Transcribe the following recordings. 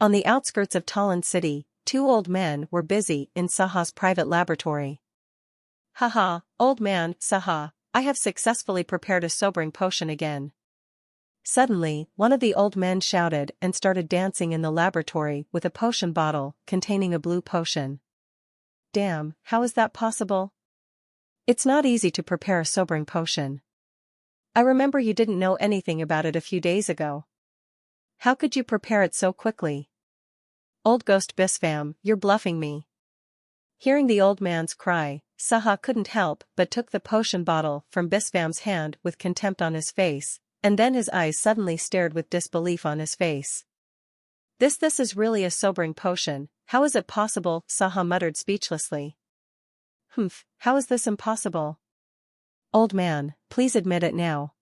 On the outskirts of Talon City, two old men were busy in Saha's private laboratory. Haha, old man, Saha, I have successfully prepared a sobering potion again. Suddenly, one of the old men shouted and started dancing in the laboratory with a potion bottle containing a blue potion. Damn, how is that possible? It's not easy to prepare a sobering potion. I remember you didn't know anything about it a few days ago. How could you prepare it so quickly? Old Ghost Bispham, you're bluffing me. Hearing the old man's cry, Saha couldn't help but took the potion bottle from Bispham's hand with contempt on his face, and then his eyes suddenly stared with disbelief on his face. This is really a sobering potion, how is it possible? Saha muttered speechlessly. Humph, how is this impossible? Old man, please admit it now.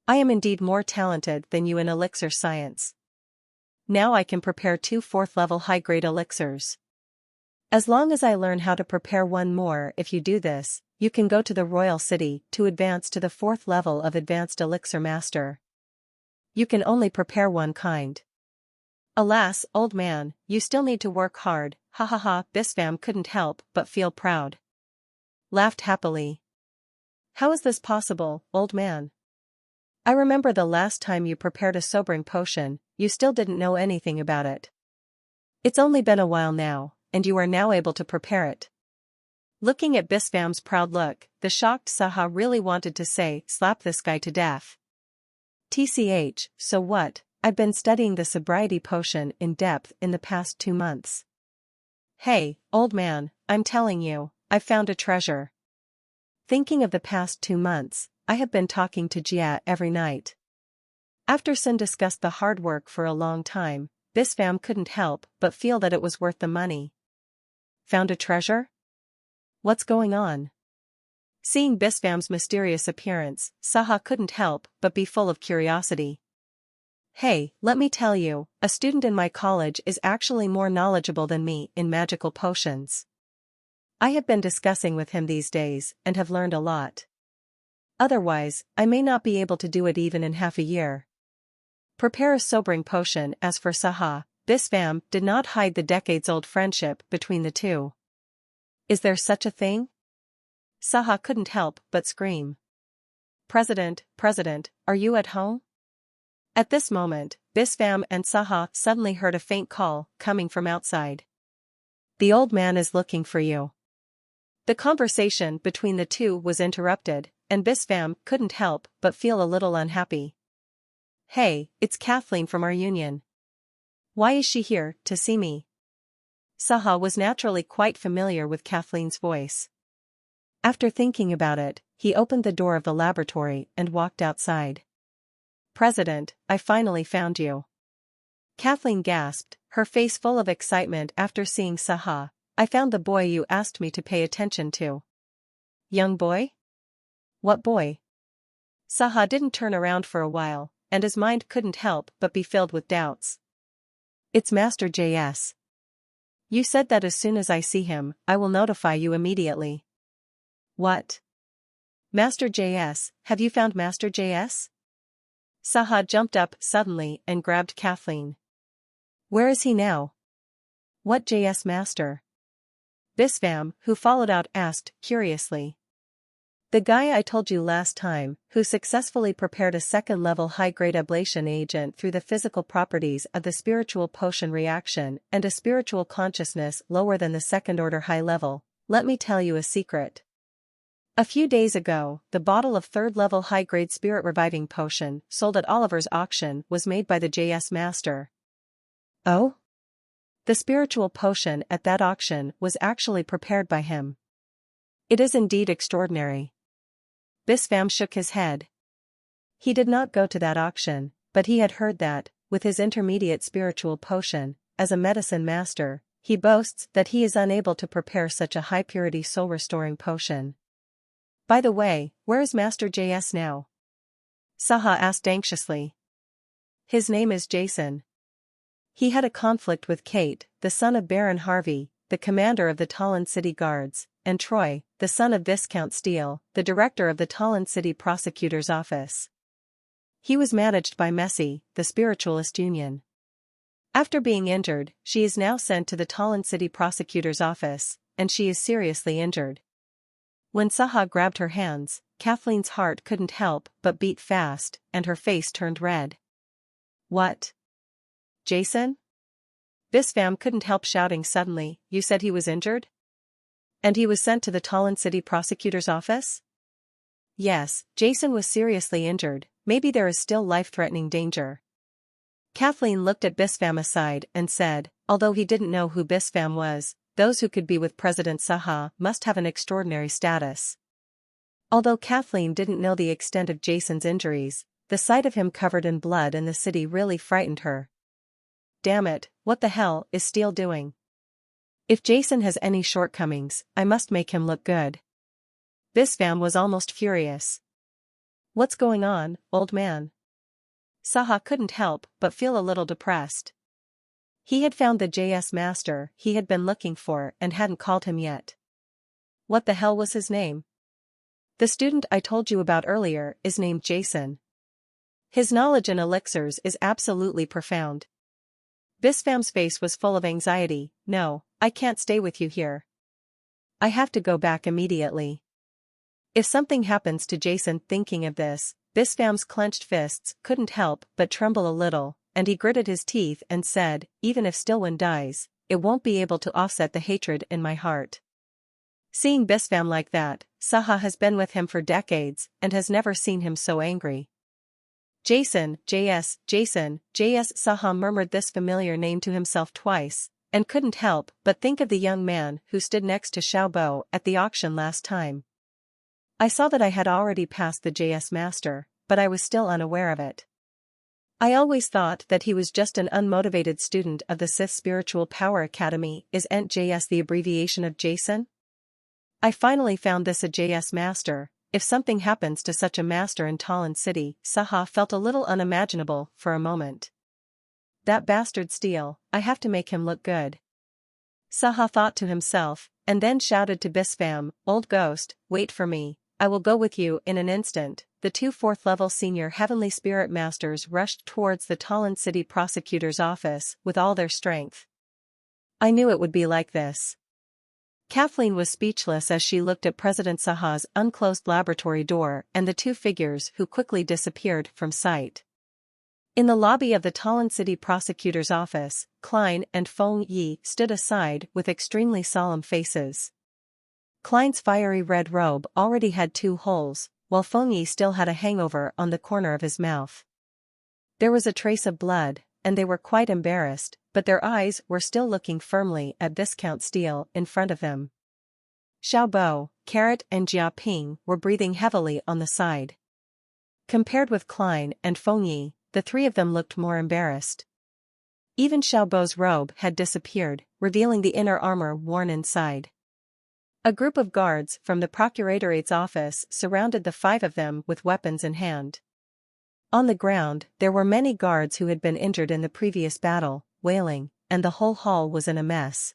I am indeed more talented than you in elixir science. Now I can prepare 2 4th-level high-grade elixirs. As long as I learn how to prepare one more, if you do this, you can go to the royal city to advance to the 4th level of advanced elixir master. You can only prepare one kind. Alas, old man, you still need to work hard, ha ha ha. Bispham couldn't help but feel proud. Laughed happily. How is this possible, old man? I remember the last time you prepared a sobering potion, you still didn't know anything about it. It's only been a while now, and you are now able to prepare it. Looking at Bispham's proud look, the shocked Saha really wanted to say, slap this guy to death. TCH, so what? I've been studying the sobriety potion in depth in the past 2 months. Hey, old man, I'm telling you, I've found a treasure. Thinking of the past 2 months, I have been talking to Jia every night. After Sun discussed the hard work for a long time, Bispham couldn't help but feel that it was worth the money. Found a treasure? What's going on? Seeing Bispham's mysterious appearance, Saha couldn't help but be full of curiosity. Hey, let me tell you, a student in my college is actually more knowledgeable than me in magical potions. I have been discussing with him these days and have learned a lot. Otherwise, I may not be able to do it even in half a year. Prepare a sobering potion. As for Saha, Bispham did not hide the decades-old friendship between the two. Is there such a thing? Saha couldn't help but scream. President, are you at home? At this moment, Bispham and Saha suddenly heard a faint call coming from outside. The old man is looking for you. The conversation between the two was interrupted, and Bispham couldn't help but feel a little unhappy. Hey, it's Kathleen from our union. Why is she here, to see me? Saha was naturally quite familiar with Kathleen's voice. After thinking about it, he opened the door of the laboratory and walked outside. President, I finally found you. Kathleen gasped, her face full of excitement after seeing Saha. I found the boy you asked me to pay attention to. Young boy? What boy? Saha didn't turn around for a while, and his mind couldn't help but be filled with doubts. It's Master JS. You said that as soon as I see him, I will notify you immediately. What? Master JS, have you found Master JS? Saha jumped up suddenly and grabbed Kathleen. Where is he now? What JS Master? Bispham, who followed out, asked curiously. The guy I told you last time, who successfully prepared a 2nd-level high-grade ablation agent through the physical properties of the spiritual potion reaction and a spiritual consciousness lower than the 2nd-order high level. Let me tell you a secret. A few days ago, the bottle of 3rd-level high-grade spirit reviving potion sold at Oliver's auction was made by the JS Master. Oh? The spiritual potion at that auction was actually prepared by him. It is indeed extraordinary. Bispham shook his head. He did not go to that auction, but he had heard that, with his intermediate spiritual potion, as a medicine master, he boasts that he is unable to prepare such a high-purity soul-restoring potion. By the way, where is Master JS now? Saha asked anxiously. His name is Jason. He had a conflict with Kate, the son of Baron Harvey, the commander of the Talon City Guards, and Troy, the son of Viscount Steele, the director of the Talon City Prosecutor's Office. He was managed by Messi, the spiritualist union. After being injured, she is now sent to the Talon City prosecutor's office, and she is seriously injured. When Saha grabbed her hands, Kathleen's heart couldn't help but beat fast, and her face turned red. What? Jason? Bispham couldn't help shouting suddenly, you said he was injured? And he was sent to the Talon City prosecutor's office? Yes, Jason was seriously injured, maybe there is still life-threatening danger. Kathleen looked at Bispham aside and said, although he didn't know who Bispham was, those who could be with President Saha must have an extraordinary status. Although Kathleen didn't know the extent of Jason's injuries, the sight of him covered in blood in the city really frightened her. Damn it, what the hell is Steele doing? If Jason has any shortcomings, I must make him look good. Bispham was almost furious. What's going on, old man? Saha couldn't help but feel a little depressed. He had found the JS master he had been looking for and hadn't called him yet. What the hell was his name? The student I told you about earlier is named Jason. His knowledge in elixirs is absolutely profound. Bispham's face was full of anxiety. No, I can't stay with you here. I have to go back immediately. If something happens to Jason thinking of this, Bispham's clenched fists couldn't help but tremble a little, and he gritted his teeth and said, even if Stillwin dies, it won't be able to offset the hatred in my heart. Seeing Bispham like that, Saha has been with him for decades and has never seen him so angry. Jason, Saha murmured this familiar name to himself twice, and couldn't help but think of the young man who stood next to Xiaobo at the auction last time. I saw that I had already passed the JS master, but I was still unaware of it. I always thought that he was just an unmotivated student of the Sith Spiritual Power Academy. Isn't JS the abbreviation of Jason? I finally found this a JS master. If something happens to such a master in Talon City, Saha felt a little unimaginable for a moment. That bastard Steele, I have to make him look good. Saha thought to himself, and then shouted to Bispham, old ghost, wait for me, I will go with you in an instant. The two fourth-level senior Heavenly Spirit Masters rushed towards the Talon City prosecutor's office with all their strength. I knew it would be like this. Kathleen was speechless as she looked at President Saha's unclosed laboratory door and the two figures who quickly disappeared from sight. In the lobby of the Talon City prosecutor's office, Klein and Feng Yi stood aside with extremely solemn faces. Klein's fiery red robe already had 2 holes, while Feng Yi still had a hangover on the corner of his mouth. There was a trace of blood, and they were quite embarrassed, but their eyes were still looking firmly at Viscount Steele in front of them. Xiaobo, Carrot and Jia Ping were breathing heavily on the side. Compared with Klein and Feng Yi, the 3 of them looked more embarrassed. Even Xiaobo's robe had disappeared, revealing the inner armor worn inside. A group of guards from the Procurator's office surrounded the 5 of them with weapons in hand. On the ground, there were many guards who had been injured in the previous battle, wailing, and the whole hall was in a mess.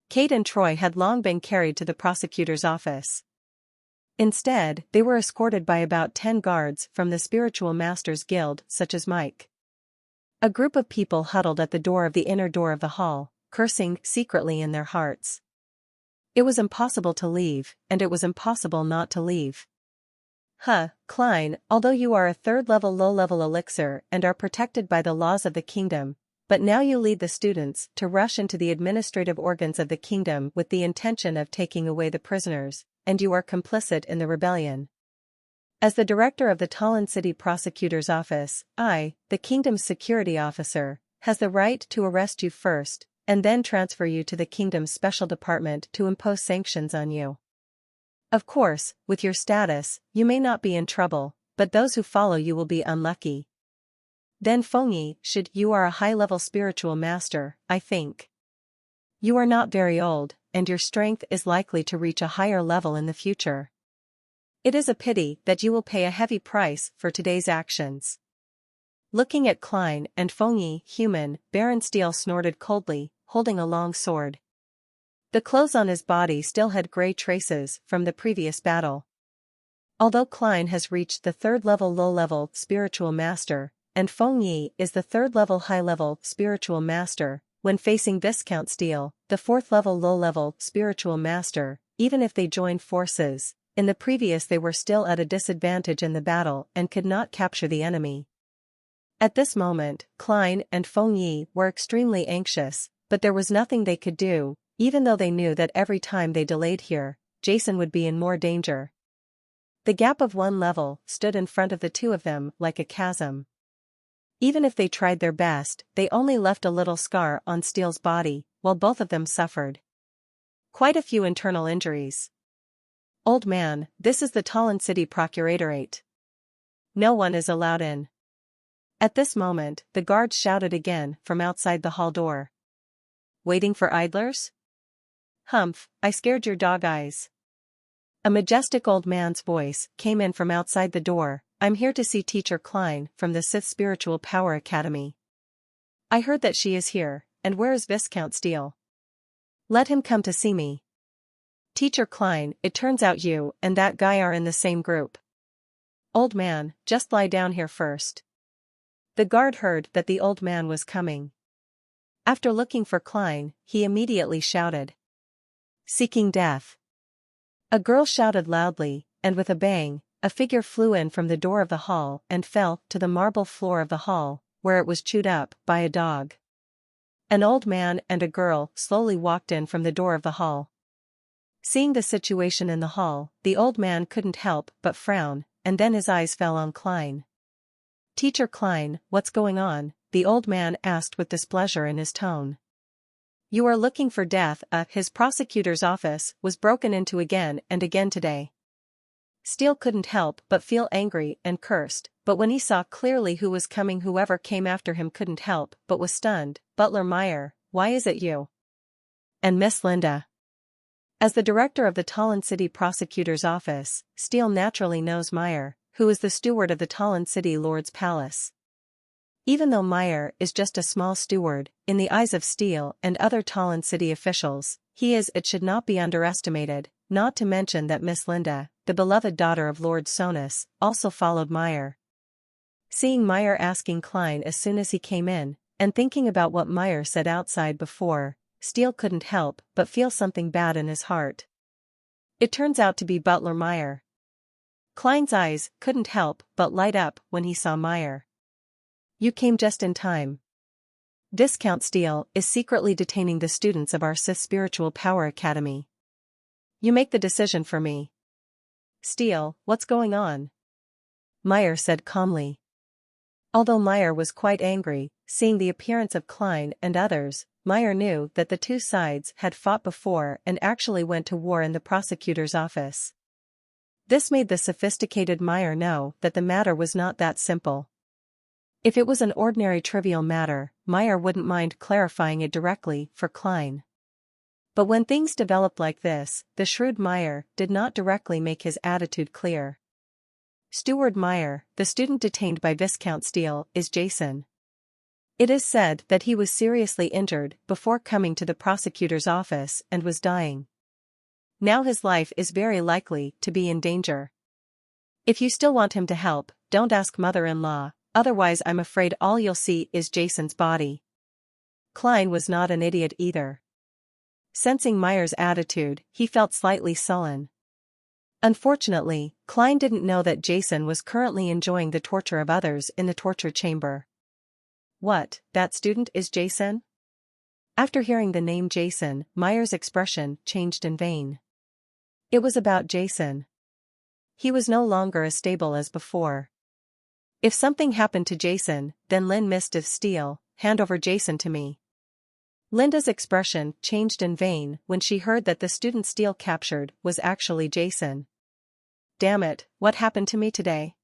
Kate and Troy had long been carried to the prosecutor's office. Instead, they were escorted by about 10 guards from the Spiritual Masters Guild, such as Mike. A group of people huddled at the door of the inner door of the hall, cursing secretly in their hearts. It was impossible to leave, and it was impossible not to leave. Klein, although you are a 3rd-level low-level elixir and are protected by the laws of the kingdom, but now you lead the students to rush into the administrative organs of the kingdom with the intention of taking away the prisoners, and you are complicit in the rebellion. As the director of the Talon City prosecutor's office, I, the kingdom's security officer, has the right to arrest you first, and then transfer you to the kingdom's special department to impose sanctions on you. Of course, with your status, you may not be in trouble, but those who follow you will be unlucky. Then Feng Yi, you are a high-level spiritual master, I think. You are not very old, and your strength is likely to reach a higher level in the future. It is a pity that you will pay a heavy price for today's actions. Looking at Klein and Feng Yi, human, Baron Steele snorted coldly, holding a long sword. The clothes on his body still had gray traces from the previous battle. Although Klein has reached the 3rd-level low-level spiritual master, and Feng Yi is the third-level high-level spiritual master, when facing Viscount Steele, the fourth-level low-level spiritual master. Even if they joined forces, in the previous they were still at a disadvantage in the battle and could not capture the enemy. At this moment, Klein and Feng Yi were extremely anxious, but there was nothing they could do, even though they knew that every time they delayed here, Jason would be in more danger. The gap of one level stood in front of the two of them like a chasm. Even if they tried their best, they only left a little scar on Steele's body, while both of them suffered quite a few internal injuries. "Old man, this is the Talon City Procuratorate. No one is allowed in." At this moment, the guards shouted again from outside the hall door. "Waiting for idlers? Humph, I scared your dog eyes." A majestic old man's voice came in from outside the door. "I'm here to see Teacher Klein from the Sith Spiritual Power Academy. I heard that she is here, and where is Viscount Steele? Let him come to see me." "Teacher Klein, it turns out you and that guy are in the same group." "Old man, just lie down here first." The guard heard that the old man was coming. After looking for Klein, he immediately shouted, "Seeking death." A girl shouted loudly, and with a bang, a figure flew in from the door of the hall and fell to the marble floor of the hall, where it was chewed up by a dog. An old man and a girl slowly walked in from the door of the hall. Seeing the situation in the hall, the old man couldn't help but frown, and then his eyes fell on Klein. "Teacher Klein, what's going on?" the old man asked with displeasure in his tone. "You are looking for death. His prosecutor's office was broken into again and again today." Steele couldn't help but feel angry and cursed, but when he saw clearly who was coming, whoever came after him couldn't help but was stunned. "Butler Meyer, why is it you? And Miss Linda?" As the director of the Talon City Prosecutor's Office, Steele naturally knows Meyer, who is the steward of the Talon City Lord's Palace. Even though Meyer is just a small steward, in the eyes of Steele and other Talon City officials, it should not be underestimated, not to mention that Miss Linda, the beloved daughter of Lord Sonus, also followed Meyer. Seeing Meyer asking Klein as soon as he came in, and thinking about what Meyer said outside before, Steele couldn't help but feel something bad in his heart. It turns out to be Butler Meyer. Klein's eyes couldn't help but light up when he saw Meyer. "You came just in time. Viscount Steele is secretly detaining the students of our Sith Spiritual Power Academy. You make the decision for me." "Steele, what's going on?" Meyer said calmly. Although Meyer was quite angry, seeing the appearance of Klein and others, Meyer knew that the two sides had fought before and actually went to war in the prosecutor's office. This made the sophisticated Meyer know that the matter was not that simple. If it was an ordinary trivial matter, Meyer wouldn't mind clarifying it directly for Klein. But when things developed like this, the shrewd Meyer did not directly make his attitude clear. "Steward Meyer, the student detained by Viscount Steele is Jason. It is said that he was seriously injured before coming to the prosecutor's office and was dying. Now his life is very likely to be in danger. If you still want him to help, don't ask mother-in-law, otherwise I'm afraid all you'll see is Jason's body." Klein was not an idiot either. Sensing Meyer's attitude, he felt slightly sullen. Unfortunately, Klein didn't know that Jason was currently enjoying the torture of others in the torture chamber. "What, that student is Jason?" After hearing the name Jason, Meyer's expression changed in vain. It was about Jason. He was no longer as stable as before. "If something happened to Jason, then Lynn Mistiff Steele, hand over Jason to me." Linda's expression changed in vain when she heard that the student Steele captured was actually Jason. "Damn it, what happened to me today?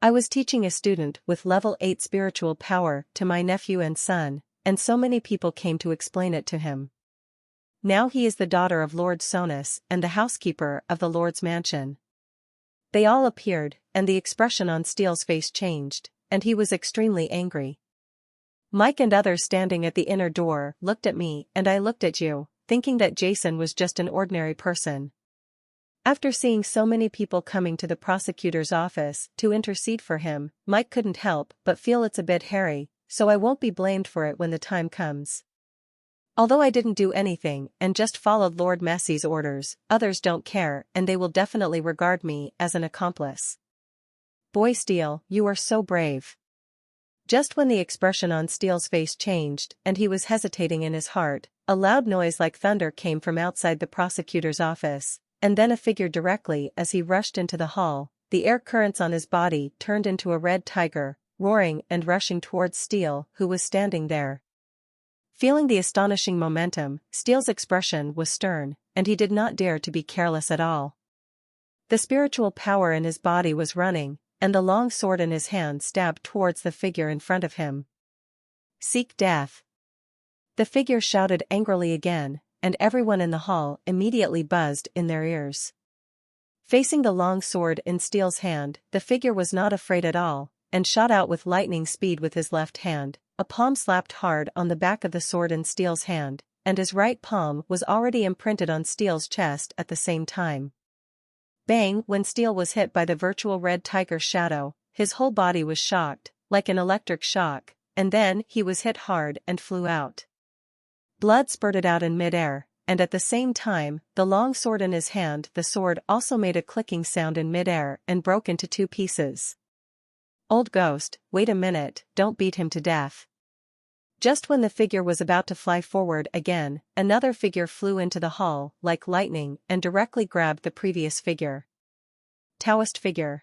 I was teaching a student with level 8 spiritual power to my nephew and son, and so many people came to explain it to him. Now he is the daughter of Lord Sonus and the housekeeper of the Lord's mansion." They all appeared, and the expression on Steele's face changed, and he was extremely angry. "Mike and others standing at the inner door looked at me and I looked at you, thinking that Jason was just an ordinary person. After seeing so many people coming to the prosecutor's office to intercede for him, Mike couldn't help but feel it's a bit hairy, so I won't be blamed for it when the time comes. Although I didn't do anything and just followed Lord Messie's orders, others don't care and they will definitely regard me as an accomplice. Boy Steele, you are so brave. Just when the expression on Steele's face changed and he was hesitating in his heart, a loud noise like thunder came from outside the prosecutor's office, and then a figure directly as he rushed into the hall. The air currents on his body turned into a red tiger, roaring and rushing towards Steele, who was standing there. Feeling the astonishing momentum, Steele's expression was stern, and he did not dare to be careless at all. The spiritual power in his body was running, and the long sword in his hand stabbed towards the figure in front of him. Seek death. The figure shouted angrily again, and everyone in the hall immediately buzzed in their ears. Facing the long sword in Steele's hand, the figure was not afraid at all, and shot out with lightning speed with his left hand. A palm slapped hard on the back of the sword in Steele's hand, and his right palm was already imprinted on Steele's chest at the same time. Bang! When Steele was hit by the virtual red tiger shadow, his whole body was shocked, like an electric shock, and then he was hit hard and flew out. Blood spurted out in midair, and at the same time, the long sword in his hand, the sword also made a clicking sound in midair and broke into two pieces. Old ghost, wait a minute, don't beat him to death. Just when the figure was about to fly forward again, another figure flew into the hall like lightning and directly grabbed the previous figure. Taoist figure.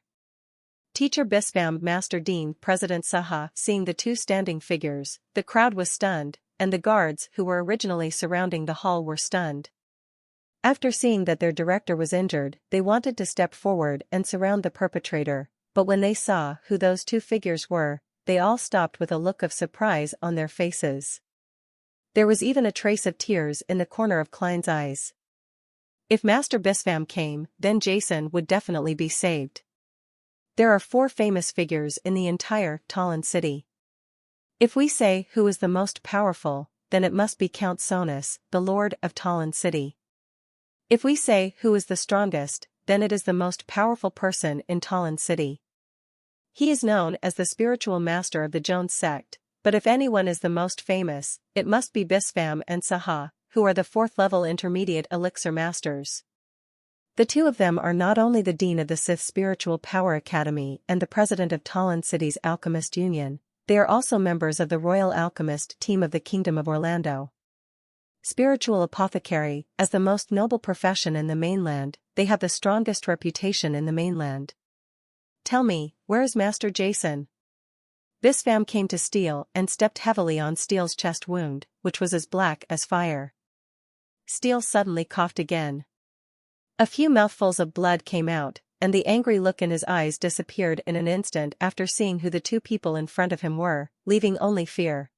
Teacher Bispham, Master Dean, President Saha. Seeing the two standing figures, the crowd was stunned, and the guards who were originally surrounding the hall were stunned. After seeing that their director was injured, they wanted to step forward and surround the perpetrator, but when they saw who those two figures were, they all stopped with a look of surprise on their faces. There was even a trace of tears in the corner of Klein's eyes. If Master Bispham came, then Jason would definitely be saved. There are 4 famous figures in the entire Talon city. If we say who is the most powerful, then it must be Count Sonus, the Lord of Talon city. If we say who is the strongest, then it is the most powerful person in Talon city. He is known as the spiritual master of the Jones sect, but if anyone is the most famous, it must be Bispham and Saha, who are the 4th-level intermediate elixir masters. The two of them are not only the dean of the Sith Spiritual Power Academy and the president of Talon City's Alchemist Union, they are also members of the Royal Alchemist team of the Kingdom of Orlando. Spiritual apothecary, as the most noble profession in the mainland, they have the strongest reputation in the mainland. Tell me, where is Master Jason? Bispham came to Steele and stepped heavily on Steele's chest wound, which was as black as fire. Steele suddenly coughed again. A few mouthfuls of blood came out, and the angry look in his eyes disappeared in an instant after seeing who the two people in front of him were, leaving only fear.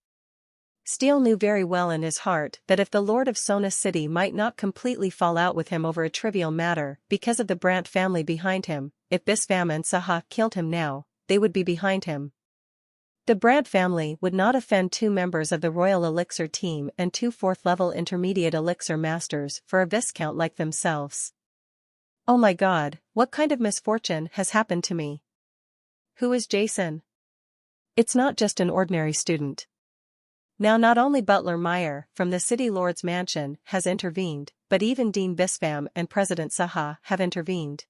Steele knew very well in his heart that if the Lord of Sonus City might not completely fall out with him over a trivial matter because of the Brandt family behind him, if Bispham and Saha killed him now, they would be behind him. The Brandt family would not offend 2 members of the Royal Elixir team and 2 4th-level intermediate elixir masters for a viscount like themselves. Oh my God, what kind of misfortune has happened to me? Who is Jason? It's not just an ordinary student. Now not only Butler Meyer from the City Lord's Mansion has intervened, but even Dean Bispham and President Saha have intervened.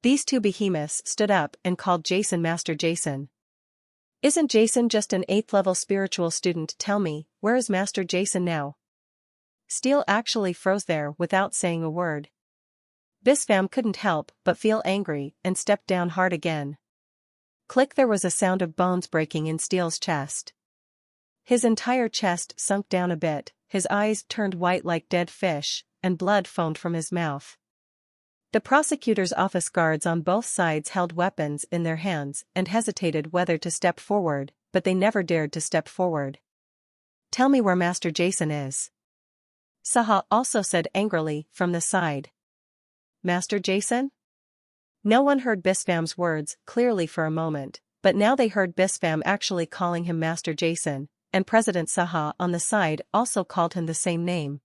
These 2 behemoths stood up and called Jason Master Jason. Isn't Jason just an 8th-level spiritual student? Tell me, where is Master Jason now? Steele actually froze there without saying a word. Bispham couldn't help but feel angry and stepped down hard again. Click! There was a sound of bones breaking in Steele's chest. His entire chest sunk down a bit, his eyes turned white like dead fish, and blood foamed from his mouth. The prosecutor's office guards on both sides held weapons in their hands and hesitated whether to step forward, but they never dared to step forward. Tell me where Master Jason is. Saha also said angrily from the side. Master Jason? No one heard Bispham's words clearly for a moment, but now they heard Bispham actually calling him Master Jason, and President Saha on the side also called him the same name.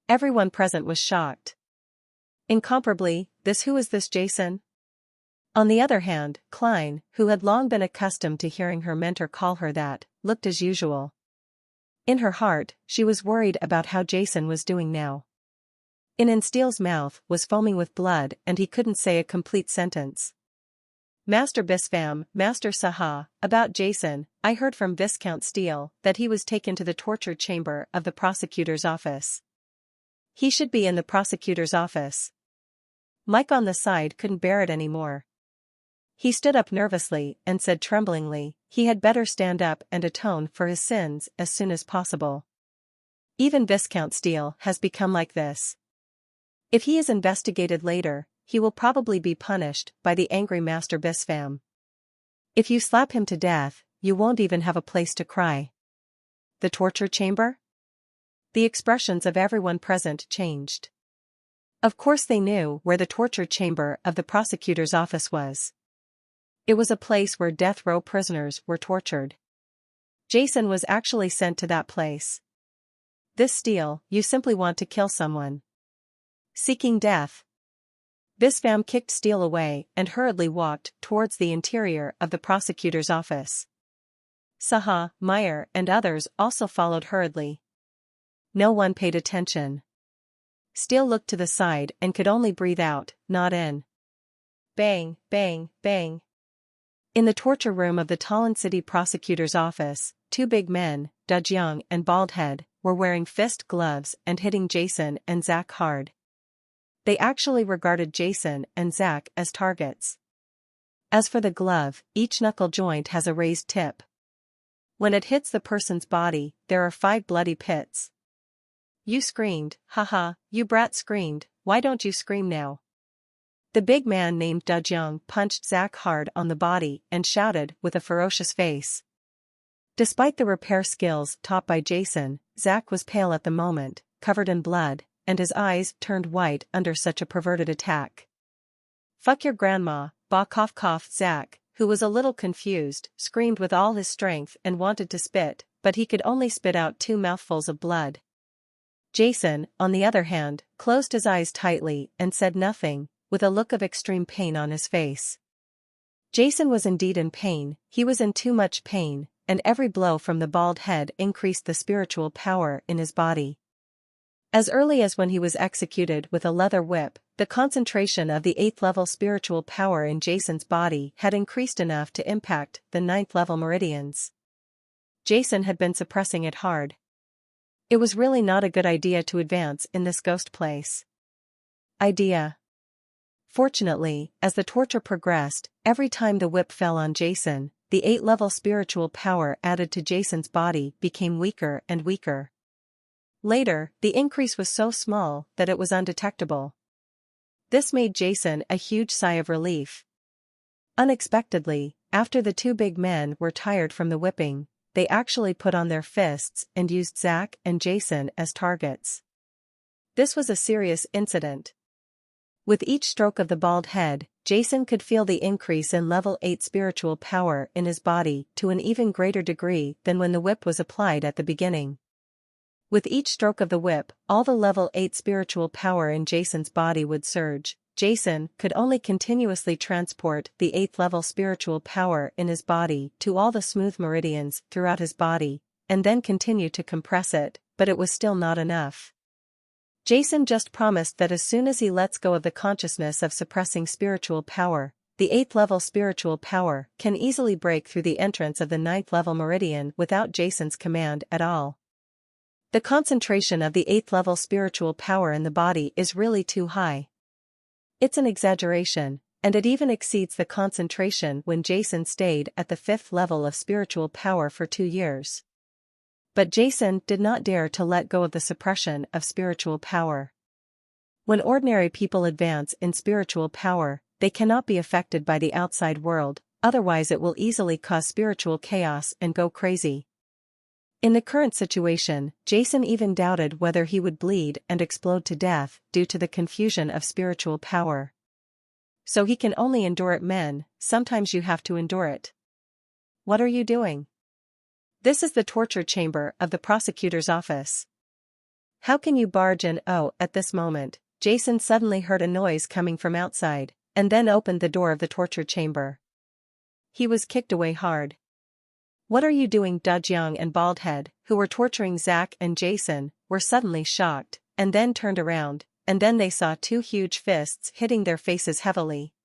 Everyone present was shocked. Incomparably, who is this Jason? On the other hand, Klein, who had long been accustomed to hearing her mentor call her that, looked as usual. In her heart, she was worried about how Jason was doing now. Steele's mouth was foaming with blood and he couldn't say a complete sentence. Master Bispham, Master Saha, about Jason, I heard from Viscount Steele that he was taken to the torture chamber of the prosecutor's office. He should be in the prosecutor's office. Mike on the side couldn't bear it anymore. He stood up nervously and said tremblingly, he had better stand up and atone for his sins as soon as possible. Even Viscount Steele has become like this. If he is investigated later, he will probably be punished by the angry Master Bispham. If you slap him to death, you won't even have a place to cry. The torture chamber? The expressions of everyone present changed. Of course they knew where the torture chamber of the prosecutor's office was. It was a place where death row prisoners were tortured. Jason was actually sent to that place. This Steele, you simply want to kill someone. Seeking death. Bispham kicked Steele away and hurriedly walked towards the interior of the prosecutor's office. Saha, Meyer, and others also followed hurriedly. No one paid attention. Steele looked to the side and could only breathe out, not in. Bang, bang, bang. In the torture room of the Talon City prosecutor's office, two big men, Dudge Young and Baldhead, were wearing fist gloves and hitting Jason and Zach hard. They actually regarded Jason and Zach as targets. As for the glove, each knuckle joint has a raised tip. When it hits the person's body, there are 5 bloody pits. You screamed, haha, you brat screamed, why don't you scream now? The big man named Dudge Young punched Zach hard on the body and shouted with a ferocious face. Despite the repair skills taught by Jason, Zach was pale at the moment, covered in blood, and his eyes turned white under such a perverted attack. Fuck your grandma, bah cough cough. Zach, who was a little confused, screamed with all his strength and wanted to spit, but he could only spit out 2 mouthfuls of blood. Jason, on the other hand, closed his eyes tightly and said nothing, with a look of extreme pain on his face. Jason was indeed in pain, he was in too much pain, and every blow from the bald head increased the spiritual power in his body. As early as when he was executed with a leather whip, the concentration of the 8th level spiritual power in Jason's body had increased enough to impact the 9th level meridians. Jason had been suppressing it hard. It was really not a good idea to advance in this ghost place. Fortunately, as the torture progressed, every time the whip fell on Jason, the 8th level spiritual power added to Jason's body became weaker and weaker. Later, the increase was so small that it was undetectable. This made Jason a huge sigh of relief. Unexpectedly, after the 2 big men were tired from the whipping, they actually put on their fists and used Zach and Jason as targets. This was a serious incident. With each stroke of the bald head, Jason could feel the increase in level 8 spiritual power in his body to an even greater degree than when the whip was applied at the beginning. With each stroke of the whip, all the level 8 spiritual power in Jason's body would surge. Jason could only continuously transport the 8th level spiritual power in his body to all the smooth meridians throughout his body, and then continue to compress it, but it was still not enough. Jason just promised that as soon as he lets go of the consciousness of suppressing spiritual power, the 8th level spiritual power can easily break through the entrance of the 9th level meridian without Jason's command at all. The concentration of the 8th level spiritual power in the body is really too high. It's an exaggeration, and it even exceeds the concentration when Jason stayed at the 5th level of spiritual power for 2 years. But Jason did not dare to let go of the suppression of spiritual power. When ordinary people advance in spiritual power, they cannot be affected by the outside world, otherwise it will easily cause spiritual chaos and go crazy. In the current situation, Jason even doubted whether he would bleed and explode to death due to the confusion of spiritual power. So he can only endure it. Men, sometimes you have to endure it. What are you doing? This is the torture chamber of the prosecutor's office. How can you barge in? Oh, at this moment, Jason suddenly heard a noise coming from outside, and then opened the door of the torture chamber. He was kicked away hard. "What are you doing?" Young and Baldhead, who were torturing Zack and Jason, were suddenly shocked, and then turned around, and then they saw two huge fists hitting their faces heavily.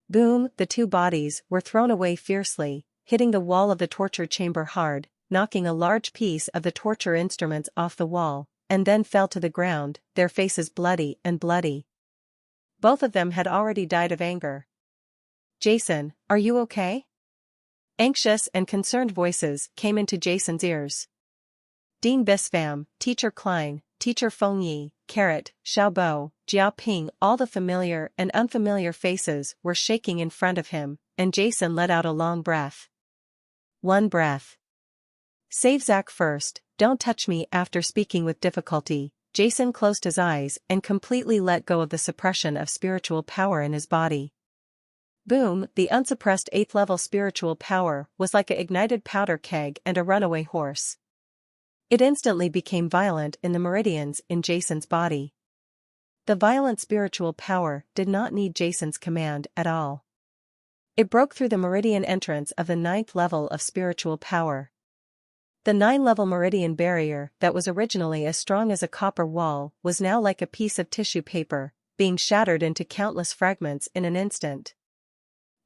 Boom! The two bodies were thrown away fiercely, hitting the wall of the torture chamber hard, knocking a large piece of the torture instruments off the wall, and then fell to the ground, their faces bloody and bloody. Both of them had already died of anger. "Jason, are you okay?" Anxious and concerned voices came into Jason's ears. Dean Bispham, Teacher Klein, Teacher Feng Yi, Carrot, Xiaobo, Jia Ping, all the familiar and unfamiliar faces were shaking in front of him, and Jason let out a long breath. One breath. "Save Zack first, don't touch me." After speaking with difficulty, Jason closed his eyes and completely let go of the suppression of spiritual power in his body. Boom! The unsuppressed 8th level spiritual power was like a ignited powder keg and a runaway horse. It instantly became violent in the meridians in Jason's body. The violent spiritual power did not need Jason's command at all. It broke through the meridian entrance of the 9th level of spiritual power. The 9-level meridian barrier that was originally as strong as a copper wall was now like a piece of tissue paper, being shattered into countless fragments in an instant.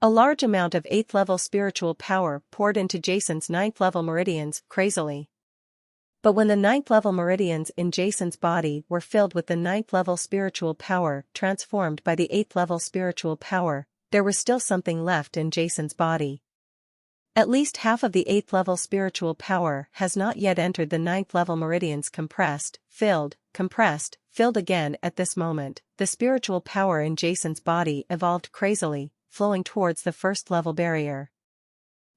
A large amount of 8th level spiritual power poured into Jason's 9th level meridians crazily. But when the 9th level meridians in Jason's body were filled with the 9th level spiritual power transformed by the 8th level spiritual power, there was still something left in Jason's body. At least half of the 8th level spiritual power has not yet entered the 9th level meridians. Compressed, filled again. At this moment, the spiritual power in Jason's body evolved crazily, flowing towards the 1st level barrier.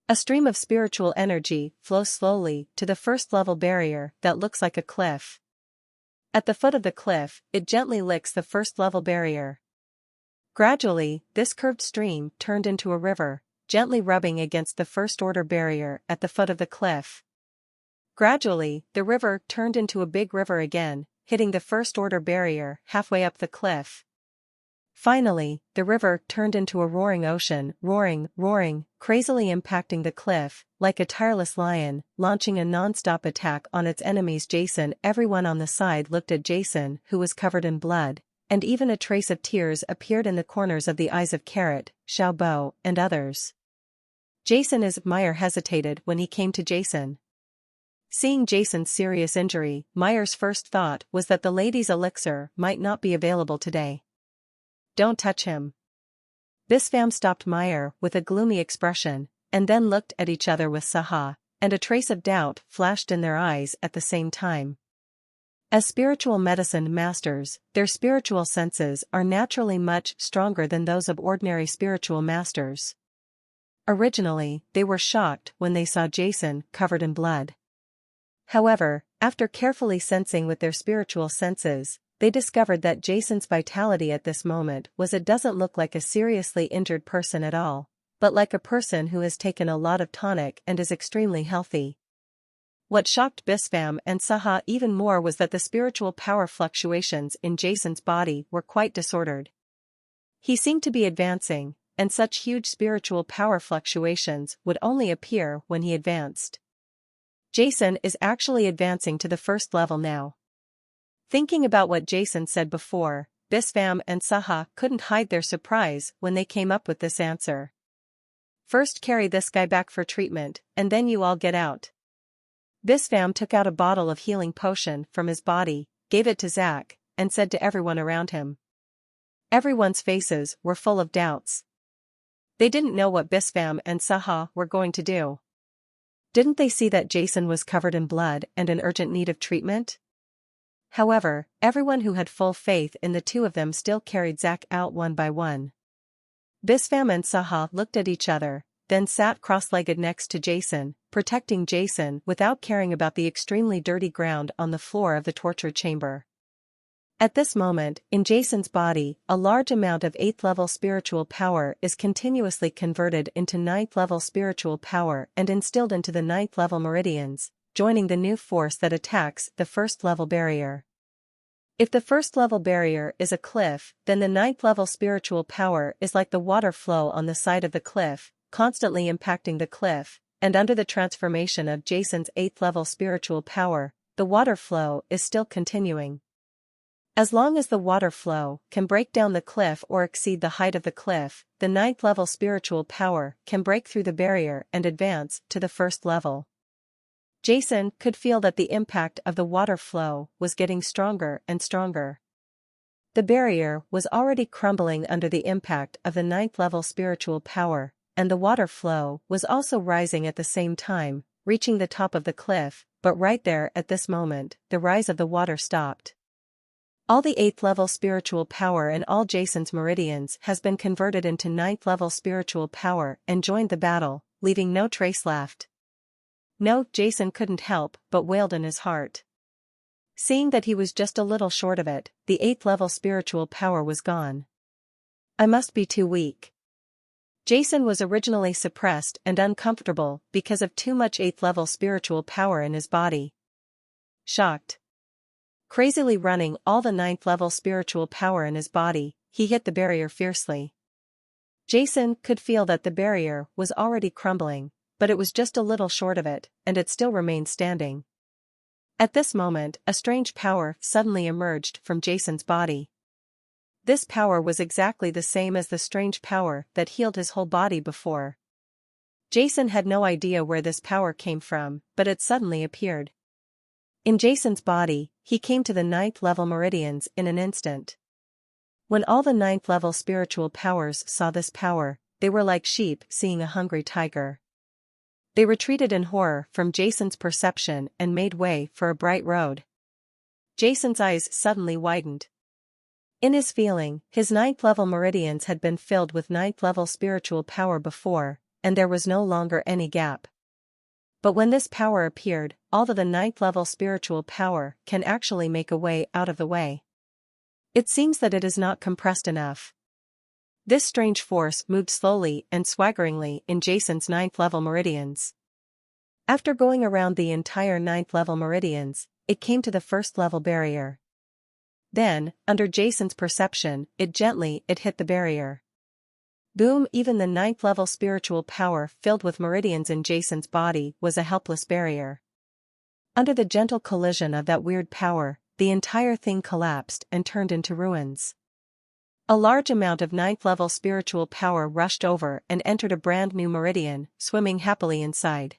A stream of spiritual energy flows slowly to the 1st level barrier that looks like a cliff. At the foot of the cliff, it gently licks the 1st level barrier. Gradually, this curved stream turned into a river, gently rubbing against the 1st order barrier at the foot of the cliff. Gradually, the river turned into a big river again, hitting the 1st order barrier halfway up the cliff. Finally, the river turned into a roaring ocean, roaring, crazily impacting the cliff, like a tireless lion, launching a non-stop attack on its enemies. Everyone on the side looked at Jason, who was covered in blood, and even a trace of tears appeared in the corners of the eyes of Carrot, Xiaobo, and others. Meyer hesitated when he came to Jason. Seeing Jason's serious injury, Meyer's first thought was that the lady's elixir might not be available today. "Don't touch him." Bispham stopped Meyer with a gloomy expression, and then looked at each other with Saha, and a trace of doubt flashed in their eyes at the same time. As spiritual medicine masters, their spiritual senses are naturally much stronger than those of ordinary spiritual masters. Originally, they were shocked when they saw Jason covered in blood. However, after carefully sensing with their spiritual senses, they discovered that Jason's vitality at this moment doesn't look like a seriously injured person at all, but like a person who has taken a lot of tonic and is extremely healthy. What shocked Bispham and Saha even more was that the spiritual power fluctuations in Jason's body were quite disordered. He seemed to be advancing, and such huge spiritual power fluctuations would only appear when he advanced. Jason is actually advancing to the 1st level now. Thinking about what Jason said before, Bispham and Saha couldn't hide their surprise when they came up with this answer. "First carry this guy back for treatment, and then you all get out." Bispham took out a bottle of healing potion from his body, gave it to Zack, and said to everyone around him. Everyone's faces were full of doubts. They didn't know what Bispham and Saha were going to do. Didn't they see that Jason was covered in blood and in urgent need of treatment? However, everyone who had full faith in the two of them still carried Zack out one by one. Bispham and Saha looked at each other, then sat cross-legged next to Jason, protecting Jason without caring about the extremely dirty ground on the floor of the torture chamber. At this moment, in Jason's body, a large amount of 8th level spiritual power is continuously converted into 9th level spiritual power and instilled into the 9th level meridians, joining the new force that attacks the 1st level barrier. If the first level barrier is a cliff, then the ninth level spiritual power is like the water flow on the side of the cliff, constantly impacting the cliff, and under the transformation of Jason's 8th level spiritual power, the water flow is still continuing. As long as the water flow can break down the cliff or exceed the height of the cliff, the ninth level spiritual power can break through the barrier and advance to the first level. Jason could feel that the impact of the water flow was getting stronger and stronger. The barrier was already crumbling under the impact of the ninth level spiritual power, and the water flow was also rising at the same time, reaching the top of the cliff, but right there at this moment, the rise of the water stopped. All the 8th level spiritual power in all Jason's meridians has been converted into 9th level spiritual power and joined the battle, leaving no trace left. No, Jason couldn't help but wailed in his heart. Seeing that he was just a little short of it, the 8th level spiritual power was gone. I must be too weak. Jason was originally suppressed and uncomfortable because of too much 8th level spiritual power in his body. Shocked. Crazily running all the 9th level spiritual power in his body, he hit the barrier fiercely. Jason could feel that the barrier was already crumbling, but it was just a little short of it, and it still remained standing. At this moment, a strange power suddenly emerged from Jason's body. This power was exactly the same as the strange power that healed his whole body before. Jason had no idea where this power came from, but it suddenly appeared. In Jason's body, he came to the 9th level meridians in an instant. When all the 9th level spiritual powers saw this power, they were like sheep seeing a hungry tiger. They retreated in horror from Jason's perception and made way for a bright road. Jason's eyes suddenly widened. In his feeling, his 9th level meridians had been filled with 9th level spiritual power before, and there was no longer any gap. But when this power appeared, all of the 9th level spiritual power can actually make a way out of the way. It seems that it is not compressed enough. This strange force moved slowly and swaggeringly in Jason's 9th level meridians. After going around the entire 9th level meridians, it came to the first level barrier. Then, under Jason's perception, it hit the barrier. Boom! Even the 9th level spiritual power filled with meridians in Jason's body was a helpless barrier. Under the gentle collision of that weird power, the entire thing collapsed and turned into ruins. A large amount of 9th level spiritual power rushed over and entered a brand new meridian, swimming happily inside.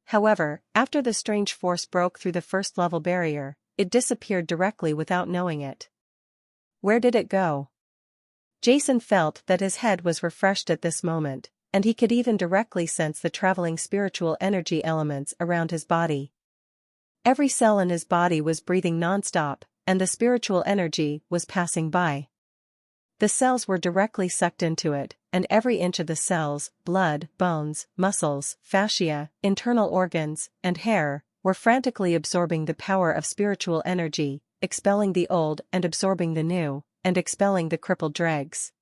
However, after the strange force broke through the first level barrier, it disappeared directly without knowing it. Where did it go? Jason felt that his head was refreshed at this moment, and he could even directly sense the traveling spiritual energy elements around his body. Every cell in his body was breathing non-stop, and the spiritual energy was passing by. The cells were directly sucked into it, and every inch of the cells, blood, bones, muscles, fascia, internal organs, and hair, were frantically absorbing the power of spiritual energy, expelling the old and absorbing the new, and expelling the crippled dregs.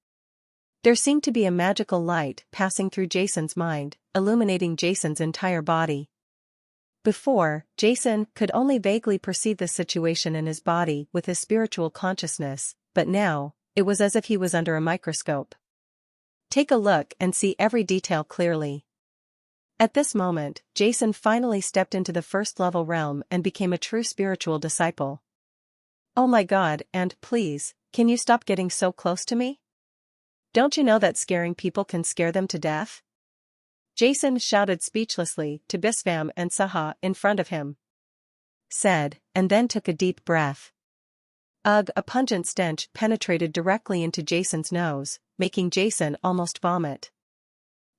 There seemed to be a magical light passing through Jason's mind, illuminating Jason's entire body. Before, Jason could only vaguely perceive the situation in his body with his spiritual consciousness, but now, it was as if he was under a microscope. Take a look and see every detail clearly. At this moment, Jason finally stepped into the first level realm and became a true spiritual disciple. Oh my God, and please, can you stop getting so close to me? Don't you know that scaring people can scare them to death? Jason shouted speechlessly to Bispham and Saha in front of him. Said, and then took a deep breath. Ugh! A pungent stench penetrated directly into Jason's nose, making Jason almost vomit.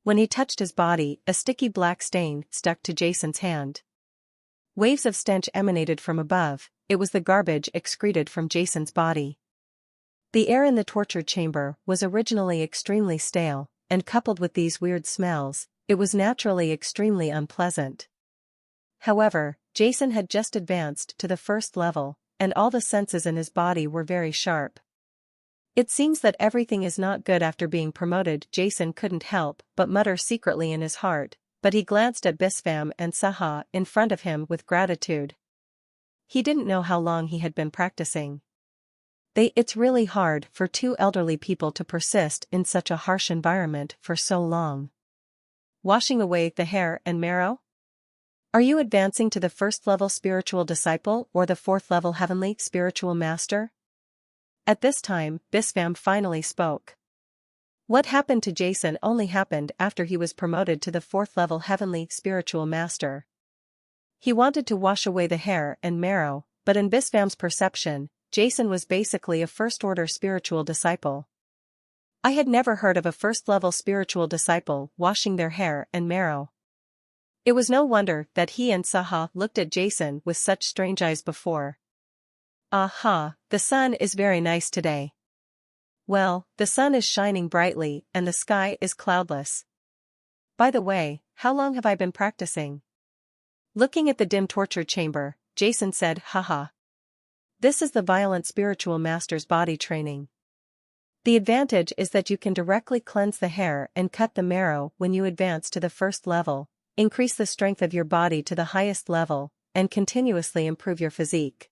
When he touched his body, a sticky black stain stuck to Jason's hand. Waves of stench emanated from above. It was the garbage excreted from Jason's body. The air in the torture chamber was originally extremely stale, and coupled with these weird smells, it was naturally extremely unpleasant. However, Jason had just advanced to the first level, and all the senses in his body were very sharp. It seems that everything is not good after being promoted. Jason couldn't help but mutter secretly in his heart, but he glanced at Bispham and Saha in front of him with gratitude. He didn't know how long he had been practicing. It's really hard for two elderly people to persist in such a harsh environment for so long. Washing away the hair and marrow? Are you advancing to the first level spiritual disciple or the fourth level heavenly spiritual master? At this time, Bispham finally spoke. What happened to Jason only happened after he was promoted to the fourth level heavenly spiritual master. He wanted to wash away the hair and marrow, but in Bispham's perception, Jason was basically a first-order spiritual disciple. I had never heard of a first-level spiritual disciple washing their hair and marrow. It was no wonder that he and Saha looked at Jason with such strange eyes before. Aha, the sun is very nice today. Well, the sun is shining brightly and the sky is cloudless. By the way, how long have I been practicing? Looking at the dim torture chamber, Jason said, haha. This is the violent spiritual master's body training. The advantage is that you can directly cleanse the hair and cut the marrow when you advance to the first level, increase the strength of your body to the highest level, and continuously improve your physique.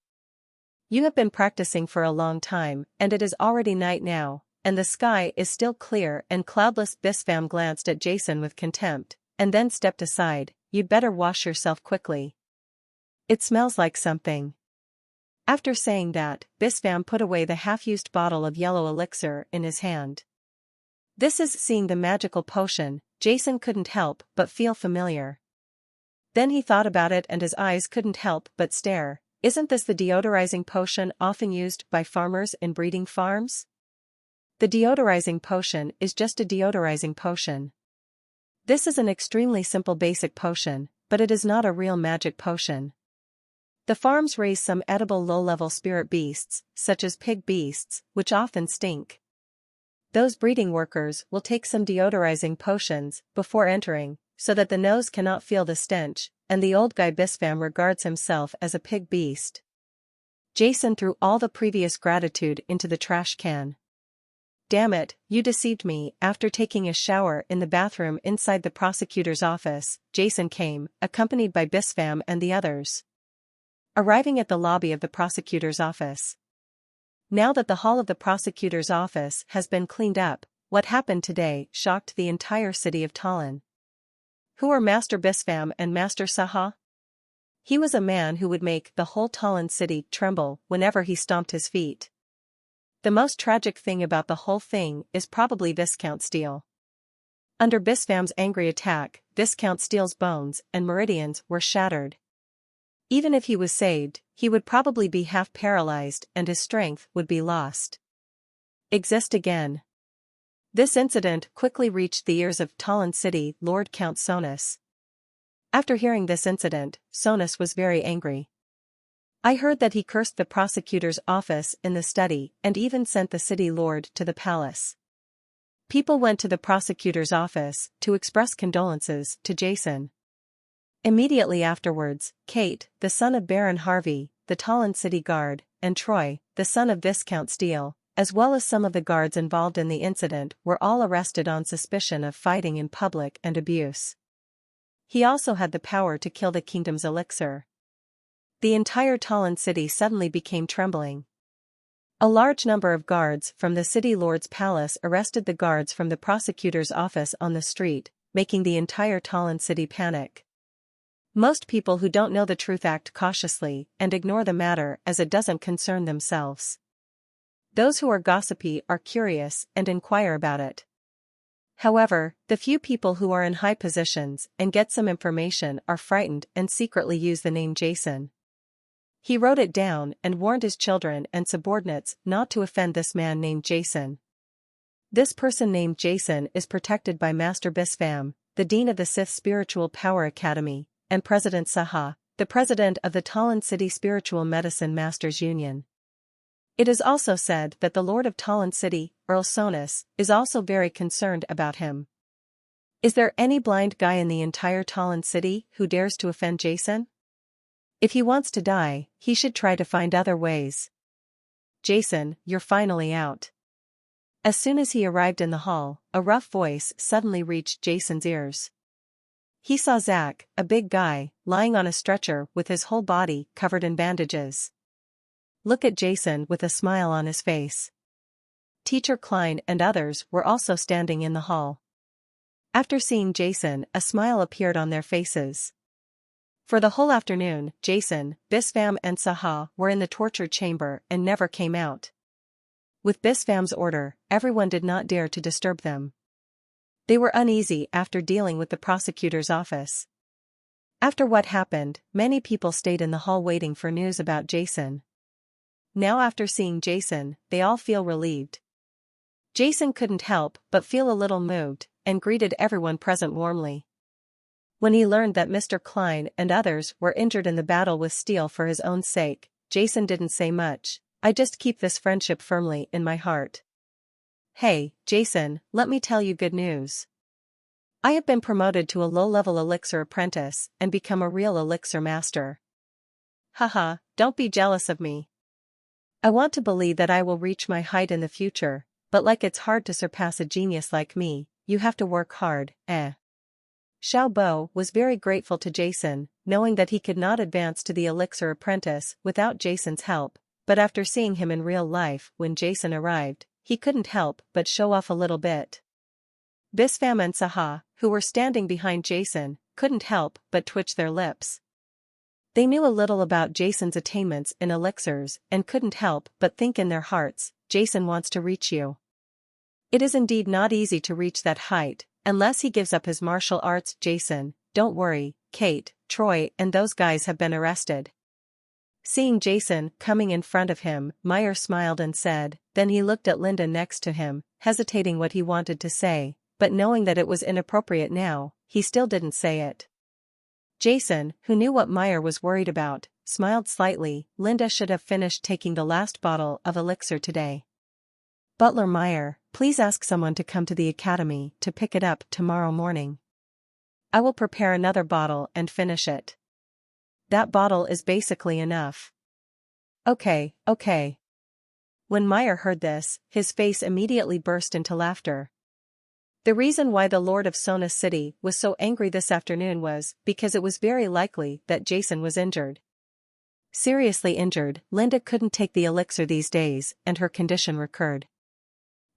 You have been practicing for a long time, and it is already night now, and the sky is still clear and cloudless. Bispham glanced at Jason with contempt, and then stepped aside. You'd better wash yourself quickly. It smells like something. After saying that, Bispham put away the half-used bottle of yellow elixir in his hand. This is seeing the magical potion. Jason couldn't help but feel familiar. Then he thought about it and his eyes couldn't help but stare. Isn't this the deodorizing potion often used by farmers in breeding farms? The deodorizing potion is just a deodorizing potion. This is an extremely simple basic potion, but it is not a real magic potion. The farms raise some edible low-level spirit beasts, such as pig beasts, which often stink. Those breeding workers will take some deodorizing potions before entering, so that the nose cannot feel the stench, and the old guy Bispham regards himself as a pig beast. Jason threw all the previous gratitude into the trash can. Damn it, you deceived me. After taking a shower in the bathroom inside the prosecutor's office, Jason came, accompanied by Bispham and the others. Arriving at the lobby of the prosecutor's office. Now that the hall of the prosecutor's office has been cleaned up, what happened today shocked the entire city of Tallinn. Who are Master Bispham and Master Saha? He was a man who would make the whole Tallinn city tremble whenever he stomped his feet. The most tragic thing about the whole thing is probably Viscount Steel. Under Bispham's angry attack, Viscount Steel's bones and meridians were shattered. Even if he was saved, he would probably be half paralyzed and his strength would be lost. Exist again. This incident quickly reached the ears of Tallinn City Lord Count Sonus. After hearing this incident, Sonus was very angry. I heard that he cursed the prosecutor's office in the study and even sent the city lord to the palace. People went to the prosecutor's office to express condolences to Jason. Immediately afterwards, Kate, the son of Baron Harvey, the Tallinn City Guard, and Troy, the son of Viscount Steele, as well as some of the guards involved in the incident, were all arrested on suspicion of fighting in public and abuse. He also had the power to kill the kingdom's elixir. The entire Tallinn city suddenly became trembling. A large number of guards from the city lord's palace arrested the guards from the prosecutor's office on the street, making the entire Tallinn city panic. Most people who don't know the truth act cautiously and ignore the matter as it doesn't concern themselves. Those who are gossipy are curious and inquire about it. However, the few people who are in high positions and get some information are frightened and secretly use the name Jason. He wrote it down and warned his children and subordinates not to offend this man named Jason. This person named Jason is protected by Master Bispham, the Dean of the Sith Spiritual Power Academy, and President Saha, the president of the Tallinn City Spiritual Medicine Masters Union. It is also said that the Lord of Tallinn City, Earl Sonus, is also very concerned about him. Is there any blind guy in the entire Tallinn City who dares to offend Jason? If he wants to die, he should try to find other ways. Jason, you're finally out. As soon as he arrived in the hall, a rough voice suddenly reached Jason's ears. He saw Zach, a big guy, lying on a stretcher with his whole body covered in bandages. Look at Jason with a smile on his face. Teacher Klein and others were also standing in the hall. After seeing Jason, a smile appeared on their faces. For the whole afternoon, Jason, Bispham and Saha were in the torture chamber and never came out. With Bispham's order, everyone did not dare to disturb them. They were uneasy after dealing with the prosecutor's office. After what happened, many people stayed in the hall waiting for news about Jason. Now after seeing Jason, they all feel relieved. Jason couldn't help but feel a little moved, and greeted everyone present warmly. When he learned that Mr. Klein and others were injured in the battle with steel for his own sake, Jason didn't say much. I just keep this friendship firmly in my heart. Hey, Jason, let me tell you good news. I have been promoted to a low-level elixir apprentice and become a real elixir master. Haha, don't be jealous of me. I want to believe that I will reach my height in the future, but like it's hard to surpass a genius like me, you have to work hard, eh? Xiao Bo was very grateful to Jason, knowing that he could not advance to the elixir apprentice without Jason's help, but after seeing him in real life when Jason arrived, he couldn't help but show off a little bit. Bispham and Saha, who were standing behind Jason, couldn't help but twitch their lips. They knew a little about Jason's attainments in elixirs and couldn't help but think in their hearts, Jason wants to reach you. It is indeed not easy to reach that height, unless he gives up his martial arts. Jason, don't worry, Kate, Troy and those guys have been arrested. Seeing Jason coming in front of him, Meyer smiled and said, then he looked at Linda next to him, hesitating what he wanted to say, but knowing that it was inappropriate now, he still didn't say it. Jason, who knew what Meyer was worried about, smiled slightly. Linda should have finished taking the last bottle of elixir today. Butler Meyer, please ask someone to come to the academy to pick it up tomorrow morning. I will prepare another bottle and finish it. That bottle is basically enough. Okay. When Meyer heard this, his face immediately burst into laughter. The reason why the Lord of Sona City was so angry this afternoon was because it was very likely that Jason was injured. Seriously injured, Linda couldn't take the elixir these days, and her condition recurred.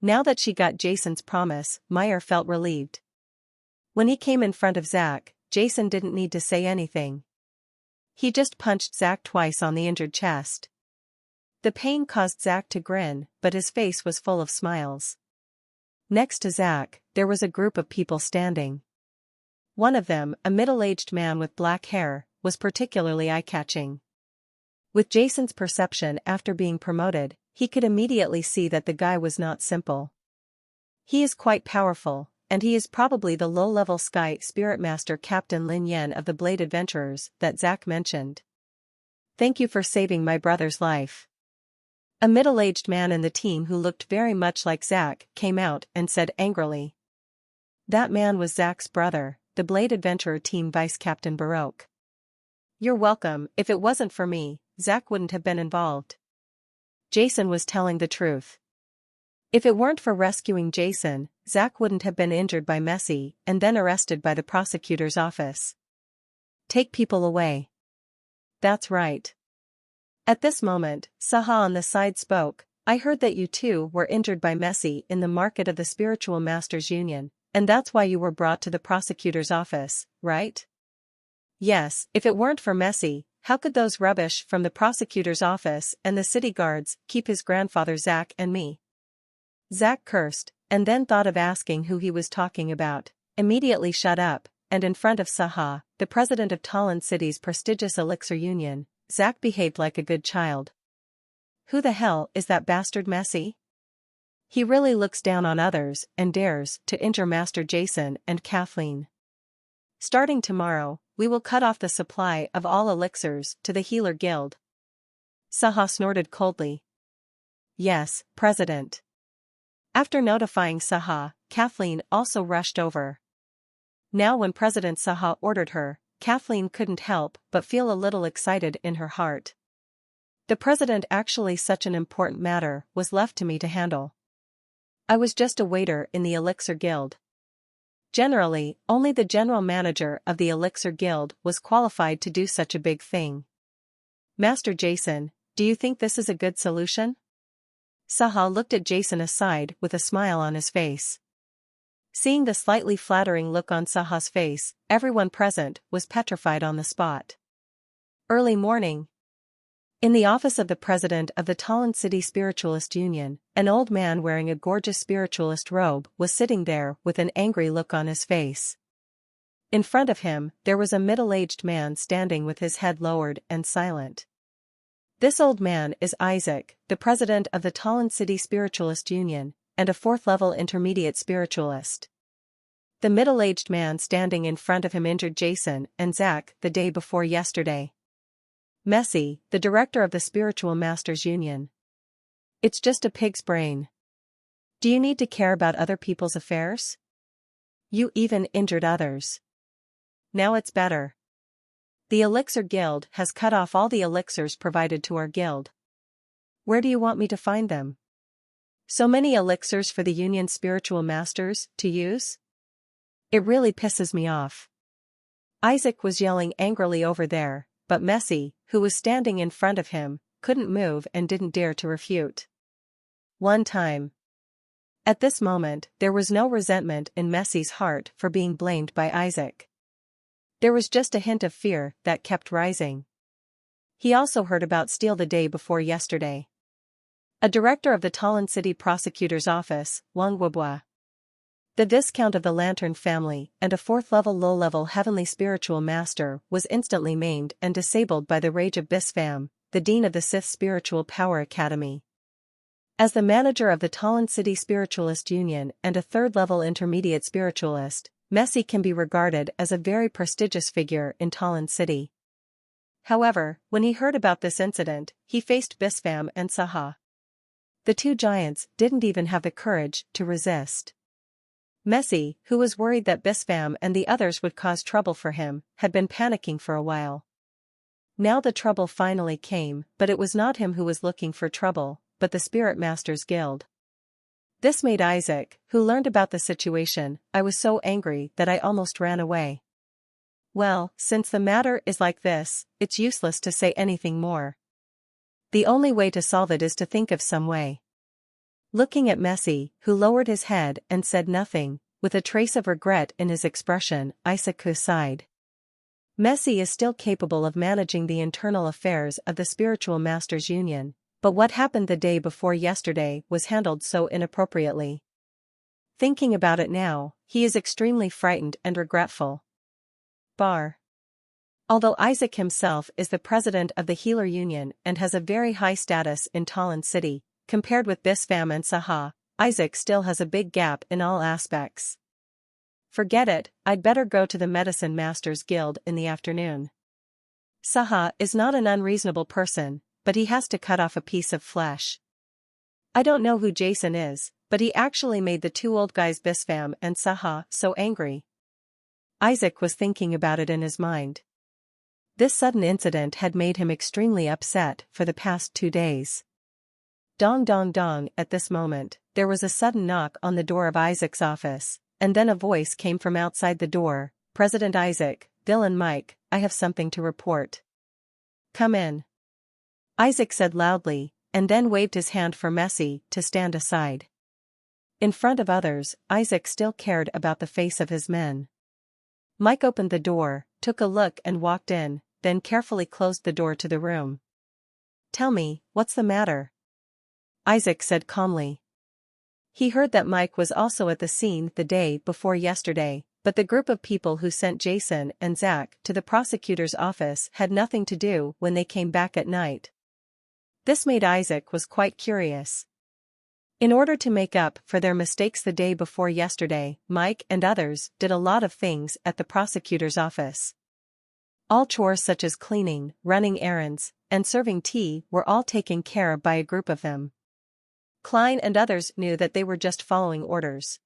Now that she got Jason's promise, Meyer felt relieved. When he came in front of Zach, Jason didn't need to say anything. He just punched Zach twice on the injured chest. The pain caused Zach to grin, but his face was full of smiles. Next to Zach, there was a group of people standing. One of them, a middle-aged man with black hair, was particularly eye-catching. With Jason's perception after being promoted, he could immediately see that the guy was not simple. He is quite powerful, and he is probably the low-level Sky Spirit Master Captain Lin Yen of the Blade Adventurers that Zach mentioned. Thank you for saving my brother's life. A middle-aged man in the team who looked very much like Zach came out and said angrily. That man was Zach's brother, the Blade Adventurer Team Vice Captain Baroque. You're welcome. If it wasn't for me, Zach wouldn't have been involved. Jason was telling the truth. If it weren't for rescuing Jason, Zach wouldn't have been injured by Messi and then arrested by the prosecutor's office. Take people away. That's right. At this moment, Saha on the side spoke. I heard that you two were injured by Messi in the market of the Spiritual Masters Union, and that's why you were brought to the prosecutor's office, right? Yes, if it weren't for Messi, how could those rubbish from the prosecutor's office and the city guards keep his grandfather Zach and me? Zach cursed, and then thought of asking who he was talking about, immediately shut up, and in front of Saha, the president of Talon City's prestigious elixir union, Zach behaved like a good child. Who the hell is that bastard Messi? He really looks down on others and dares to injure Master Jason and Kathleen. Starting tomorrow, we will cut off the supply of all elixirs to the Healer Guild. Saha snorted coldly. Yes, President. After notifying Saha, Kathleen also rushed over. Now when President Saha ordered her, Kathleen couldn't help but feel a little excited in her heart. The president actually such an important matter was left to me to handle. I was just a waiter in the Elixir Guild. Generally, only the general manager of the Elixir Guild was qualified to do such a big thing. Master Jason, do you think this is a good solution? Saha looked at Jason aside with a smile on his face. Seeing the slightly flattering look on Saha's face, everyone present was petrified on the spot. Early morning. In the office of the president of the Talon City Spiritualist Union, an old man wearing a gorgeous spiritualist robe was sitting there with an angry look on his face. In front of him, there was a middle-aged man standing with his head lowered and silent. This old man is Isaac, the president of the Talon City Spiritualist Union, and a fourth-level intermediate spiritualist. The middle-aged man standing in front of him injured Jason and Zach the day before yesterday. Messi, the director of the Spiritual Masters Union. It's just a pig's brain. Do you need to care about other people's affairs? You even injured others. Now it's better. The Elixir Guild has cut off all the elixirs provided to our guild. Where do you want me to find them? So many elixirs for the Union Spiritual Masters to use? It really pisses me off. Isaac was yelling angrily over there, but Messi, who was standing in front of him, couldn't move and didn't dare to refute. One time. At this moment, there was no resentment in Messi's heart for being blamed by Isaac. There was just a hint of fear that kept rising. He also heard about Steele the day before yesterday. A director of the Talon City Prosecutor's Office, Wang Wubwa. The Viscount of the Lantern family and a fourth-level low-level heavenly spiritual master was instantly maimed and disabled by the rage of Bispham, the dean of the Sith Spiritual Power Academy. As the manager of the Talon City Spiritualist Union and a third-level intermediate spiritualist, Messi can be regarded as a very prestigious figure in Talon City. However, when he heard about this incident, he faced Bispham and Saha. The two giants didn't even have the courage to resist. Messi, who was worried that Bispham and the others would cause trouble for him, had been panicking for a while. Now the trouble finally came, but it was not him who was looking for trouble, but the Spirit Masters Guild. This made Isaac, who learned about the situation, I was so angry that I almost ran away. Well, since the matter is like this, it's useless to say anything more. The only way to solve it is to think of some way. Looking at Messi, who lowered his head and said nothing, with a trace of regret in his expression, Isaac sighed. Messi is still capable of managing the internal affairs of the Spiritual Masters Union, but what happened the day before yesterday was handled so inappropriately. Thinking about it now, he is extremely frightened and regretful. Although Isaac himself is the president of the Healer Union and has a very high status in Talon City, compared with Bispham and Saha, Isaac still has a big gap in all aspects. Forget it, I'd better go to the Medicine Masters Guild in the afternoon. Saha is not an unreasonable person, but he has to cut off a piece of flesh. I don't know who Jason is, but he actually made the two old guys Bispham and Saha so angry. Isaac was thinking about it in his mind. This sudden incident had made him extremely upset for the past 2 days. Dong dong dong. At this moment, there was a sudden knock on the door of Isaac's office, and then a voice came from outside the door. President Isaac, Bill and Mike, I have something to report. Come in. Isaac said loudly, and then waved his hand for Messi to stand aside. In front of others, Isaac still cared about the face of his men. Mike opened the door, took a look and walked in, then carefully closed the door to the room. Tell me, what's the matter? Isaac said calmly. He heard that Mike was also at the scene the day before yesterday, but the group of people who sent Jason and Zach to the prosecutor's office had nothing to do when they came back at night. This made Isaac was quite curious. In order to make up for their mistakes the day before yesterday, Mike and others did a lot of things at the prosecutor's office. All chores such as cleaning, running errands, and serving tea were all taken care of by a group of them. Klein and others knew that they were just following orders.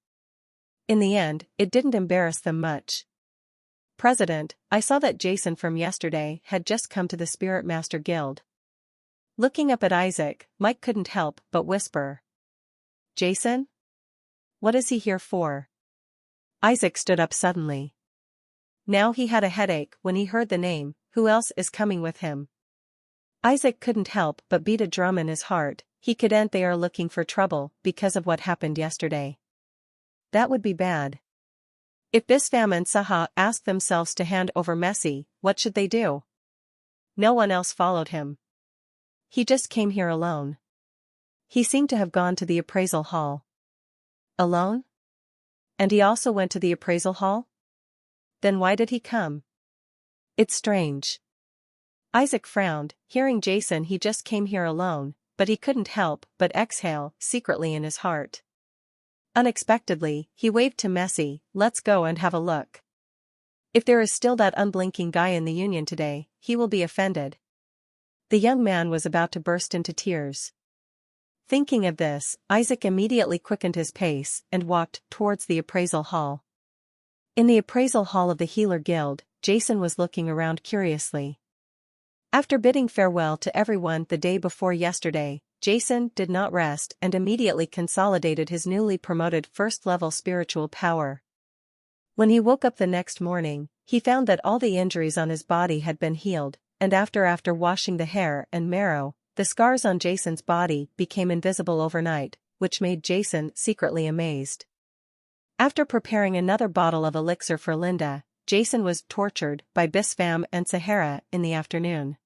In the end, it didn't embarrass them much. President, I saw that Jason from yesterday had just come to the Spirit Master Guild. Looking up at Isaac, Mike couldn't help but whisper. Jason? What is he here for? Isaac stood up suddenly. Now he had a headache when he heard the name. Who else is coming with him? Isaac couldn't help but beat a drum in his heart. He couldn't. They are looking for trouble because of what happened yesterday. That would be bad. If Bisfam and Saha asked themselves to hand over Messi, what should they do? No one else followed him. He just came here alone. He seemed to have gone to the appraisal hall. Alone? And he also went to the appraisal hall? Then why did he come? It's strange. Isaac frowned, hearing Jason. He just came here alone, but he couldn't help but exhale secretly in his heart. Unexpectedly, he waved to Messi. Let's go and have a look. If there is still that unblinking guy in the Union today, he will be offended. The young man was about to burst into tears. Thinking of this, Isaac immediately quickened his pace and walked towards the appraisal hall. In the appraisal hall of the Healer Guild, Jason was looking around curiously. After bidding farewell to everyone the day before yesterday, Jason did not rest and immediately consolidated his newly promoted first-level spiritual power. When he woke up the next morning, he found that all the injuries on his body had been healed, and after washing the hair and marrow, the scars on Jason's body became invisible overnight, which made Jason secretly amazed. After preparing another bottle of elixir for Linda, Jason was tortured by Bisfam and Sahara in the afternoon.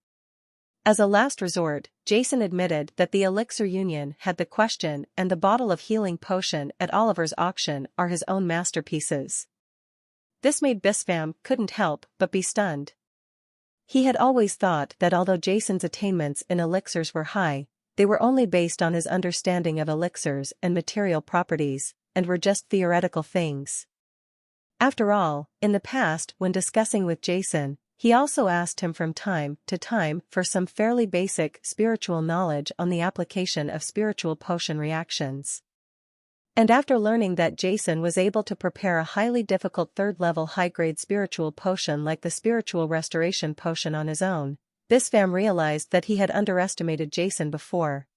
As a last resort, Jason admitted that the Elixir Union had the question and the bottle of healing potion at Oliver's auction are his own masterpieces. This made Bisfam couldn't help but be stunned. He had always thought that although Jason's attainments in elixirs were high, they were only based on his understanding of elixirs and material properties, and were just theoretical things. After all, in the past when discussing with Jason, he also asked him from time to time for some fairly basic spiritual knowledge on the application of spiritual potion reactions. And after learning that Jason was able to prepare a highly difficult third-level high-grade spiritual potion like the spiritual restoration potion on his own, Bisfam realized that he had underestimated Jason before.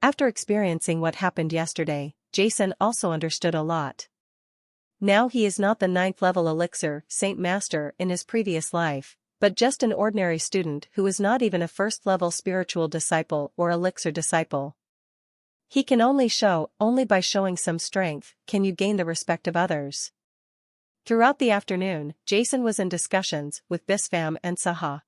After experiencing what happened yesterday, Jason also understood a lot. Now he is not the 9th-level elixir Saint Master in his previous life, but just an ordinary student who is not even a first-level spiritual disciple or elixir disciple. He can only by showing some strength can you gain the respect of others. Throughout the afternoon, Jason was in discussions with Bisfam and Saha.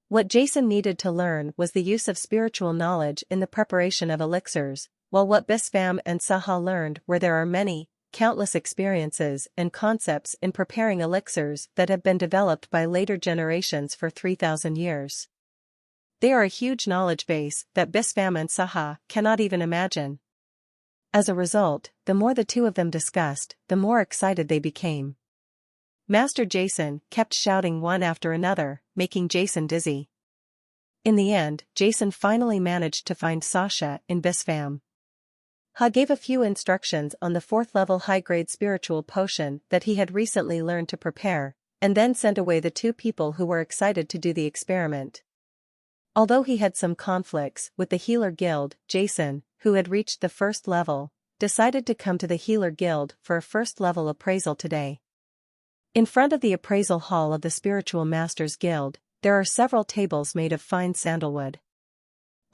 What Jason needed to learn was the use of spiritual knowledge in the preparation of elixirs, while what Bisfam and Saha learned were there are countless experiences and concepts in preparing elixirs that have been developed by later generations for 3,000 years. They are a huge knowledge base that Bisfam and Saha cannot even imagine. As a result, the more the two of them discussed, the more excited they became. Master Jason kept shouting one after another, making Jason dizzy. In the end, Jason finally managed to find Sasha in Bisfam. Ha gave a few instructions on the 4th-level high-grade spiritual potion that he had recently learned to prepare, and then sent away the two people who were excited to do the experiment. Although he had some conflicts with the Healer Guild, Jason, who had reached the 1st level, decided to come to the Healer Guild for a 1st-level appraisal today. In front of the appraisal hall of the Spiritual Masters Guild, there are several tables made of fine sandalwood.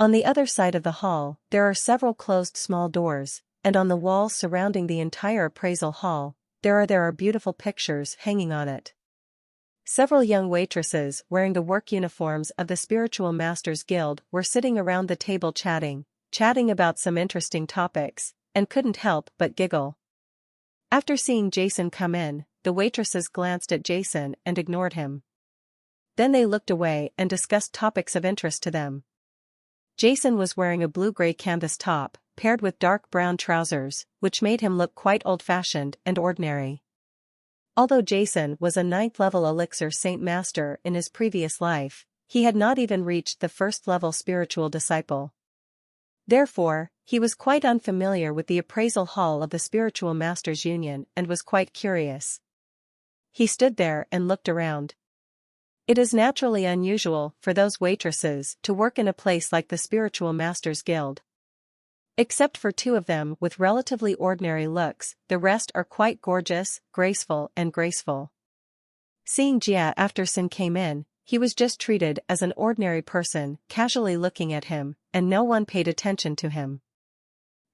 On the other side of the hall, there are several closed small doors, and on the walls surrounding the entire appraisal hall, there are beautiful pictures hanging on it. Several young waitresses wearing the work uniforms of the Spiritual Masters Guild were sitting around the table chatting about some interesting topics, and couldn't help but giggle. After seeing Jason come in, the waitresses glanced at Jason and ignored him. Then they looked away and discussed topics of interest to them. Jason was wearing a blue-gray canvas top, paired with dark brown trousers, which made him look quite old-fashioned and ordinary. Although Jason was a 9th-level elixir Saint Master in his previous life, he had not even reached the 1st-level spiritual disciple. Therefore, he was quite unfamiliar with the appraisal hall of the Spiritual Masters Union and was quite curious. He stood there and looked around. It is naturally unusual for those waitresses to work in a place like the Spiritual Masters Guild. Except for two of them with relatively ordinary looks, the rest are quite gorgeous, graceful and graceful. Seeing Jia after Sin came in, he was just treated as an ordinary person, casually looking at him, and no one paid attention to him.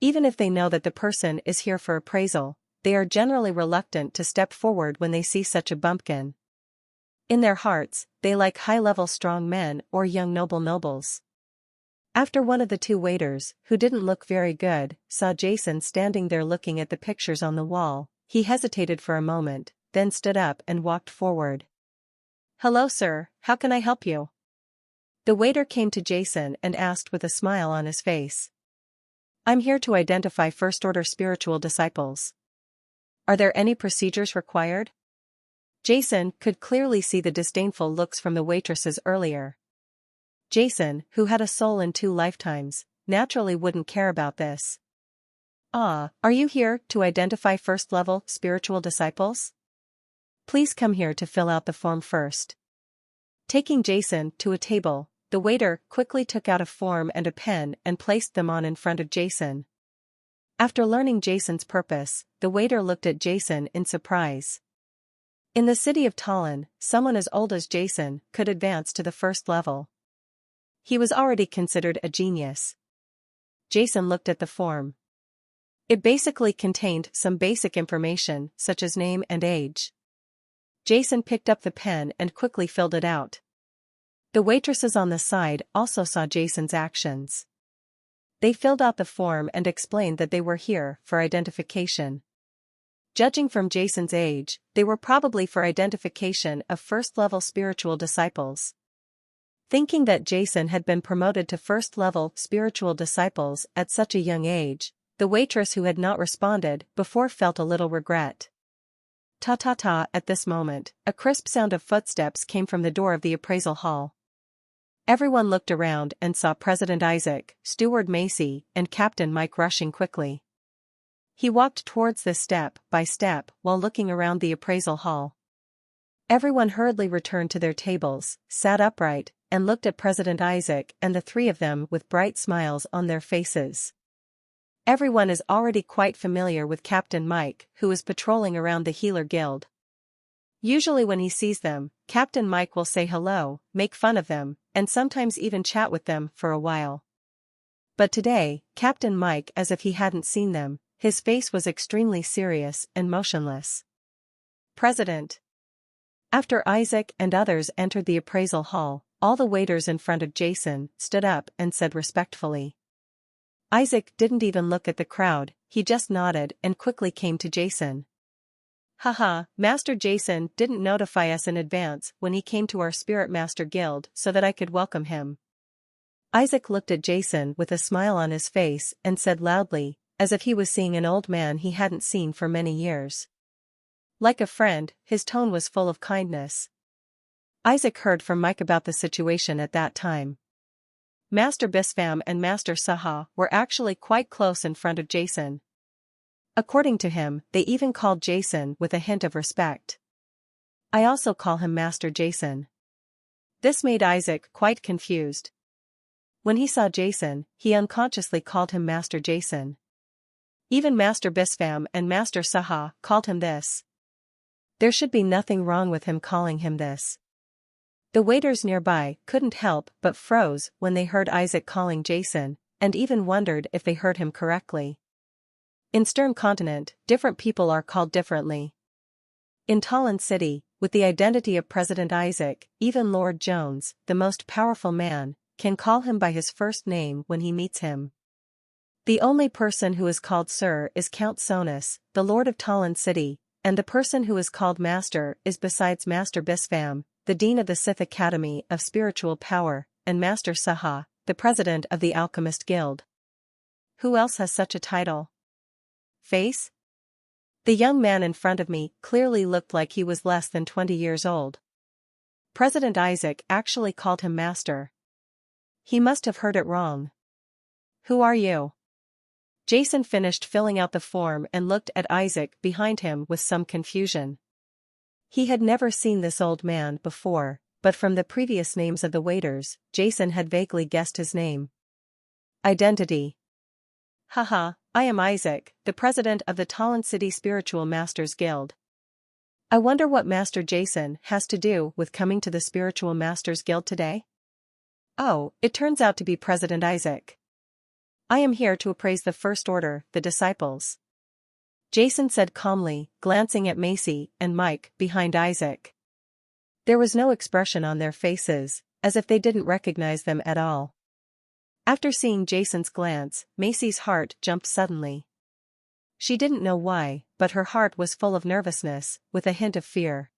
Even if they know that the person is here for appraisal, they are generally reluctant to step forward when they see such a bumpkin. In their hearts, they like high-level strong men or young nobles. After one of the two waiters, who didn't look very good, saw Jason standing there looking at the pictures on the wall, he hesitated for a moment, then stood up and walked forward. "Hello sir, how can I help you?" The waiter came to Jason and asked with a smile on his face. "I'm here to identify first-order spiritual disciples. Are there any procedures required?" Jason could clearly see the disdainful looks from the waitresses earlier. Jason, who had a soul in 2 lifetimes, naturally wouldn't care about this. "Ah, are you here to identify first-level spiritual disciples? Please come here to fill out the form first." Taking Jason to a table, the waiter quickly took out a form and a pen and placed them on in front of Jason. After learning Jason's purpose, the waiter looked at Jason in surprise. In the city of Tallinn, someone as old as Jason could advance to the first level. He was already considered a genius. Jason looked at the form. It basically contained some basic information such as name and age. Jason picked up the pen and quickly filled it out. The waitresses on the side also saw Jason's actions. They filled out the form and explained that they were here for identification. Judging from Jason's age, they were probably for identification of first-level spiritual disciples. Thinking that Jason had been promoted to first-level spiritual disciples at such a young age, the waitress who had not responded before felt a little regret. Ta-ta-ta. At this moment, a crisp sound of footsteps came from the door of the appraisal hall. Everyone looked around and saw President Isaac, Steward Macy, and Captain Mike rushing quickly. He walked towards them step by step while looking around the appraisal hall. Everyone hurriedly returned to their tables, sat upright, and looked at President Isaac and the three of them with bright smiles on their faces. Everyone is already quite familiar with Captain Mike, who is patrolling around the Healer Guild. Usually when he sees them, Captain Mike will say hello, make fun of them, and sometimes even chat with them for a while. But today, Captain Mike, as if he hadn't seen them, his face was extremely serious and motionless. "President." After Isaac and others entered the appraisal hall, all the waiters in front of Jason stood up and said respectfully. Isaac didn't even look at the crowd, he just nodded and quickly came to Jason. "Haha, Master Jason didn't notify us in advance when he came to our Spirit Master Guild so that I could welcome him." Isaac looked at Jason with a smile on his face and said loudly, as if he was seeing an old man he hadn't seen for many years. Like a friend, his tone was full of kindness. Isaac heard from Mike about the situation at that time. Master Bispham and Master Saha were actually quite close in front of Jason. According to him, they even called Jason with a hint of respect. "I also call him Master Jason." This made Isaac quite confused. When he saw Jason, he unconsciously called him Master Jason. Even Master Bispham and Master Saha called him this. There should be nothing wrong with him calling him this. The waiters nearby couldn't help but froze when they heard Isaac calling Jason, and even wondered if they heard him correctly. In Stern Continent, different people are called differently. In Tallinn City, with the identity of President Isaac, even Lord Jones, the most powerful man, can call him by his first name when he meets him. The only person who is called Sir is Count Sonus, the Lord of Tallinn City, and the person who is called Master is besides Master Bispham, the Dean of the Sith Academy of Spiritual Power, and Master Saha, the President of the Alchemist Guild. Who else has such a title? Face? The young man in front of me clearly looked like he was less than 20 years old. President Isaac actually called him Master. He must have heard it wrong. Who are you? Jason finished filling out the form and looked at Isaac behind him with some confusion. He had never seen this old man before, but from the previous names of the waiters, Jason had vaguely guessed his name. Identity. Haha, I am Isaac, the president of the Talon City Spiritual Masters Guild. I wonder what Master Jason has to do with coming to the Spiritual Masters Guild today? Oh, it turns out to be President Isaac. I am here to appraise the First Order, the disciples. Jason said calmly, glancing at Macy and Mike behind Isaac. There was no expression on their faces, as if they didn't recognize them at all. After seeing Jason's glance, Macy's heart jumped suddenly. She didn't know why, but her heart was full of nervousness, with a hint of fear.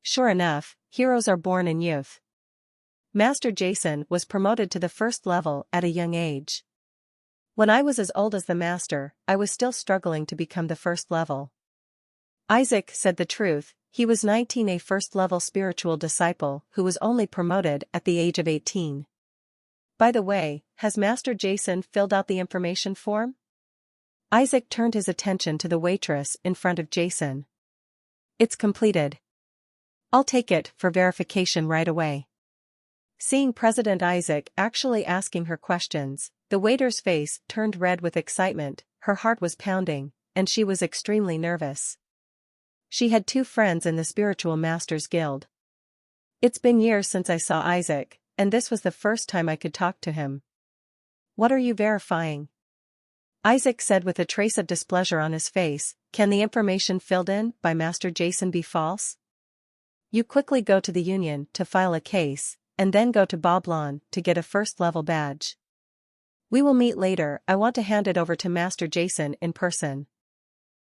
Sure enough, heroes are born in youth. Master Jason was promoted to the first level at a young age. When I was as old as the master, I was still struggling to become the first level. Isaac said the truth, he was 19, a first-level spiritual disciple who was only promoted at the age of 18. By the way, has Master Jason filled out the information form? Isaac turned his attention to the waitress in front of Jason. It's completed. I'll take it for verification right away. Seeing President Isaac actually asking her questions, the waiter's face turned red with excitement, her heart was pounding, and she was extremely nervous. She had 2 friends in the Spiritual Masters Guild. It's been years since I saw Isaac, and this was the first time I could talk to him. What are you verifying? Isaac said with a trace of displeasure on his face, can the information filled in by Master Jason be false? You quickly go to the Union to file a case, and then go to Boblon to get a first-level badge. We will meet later, I want to hand it over to Master Jason in person.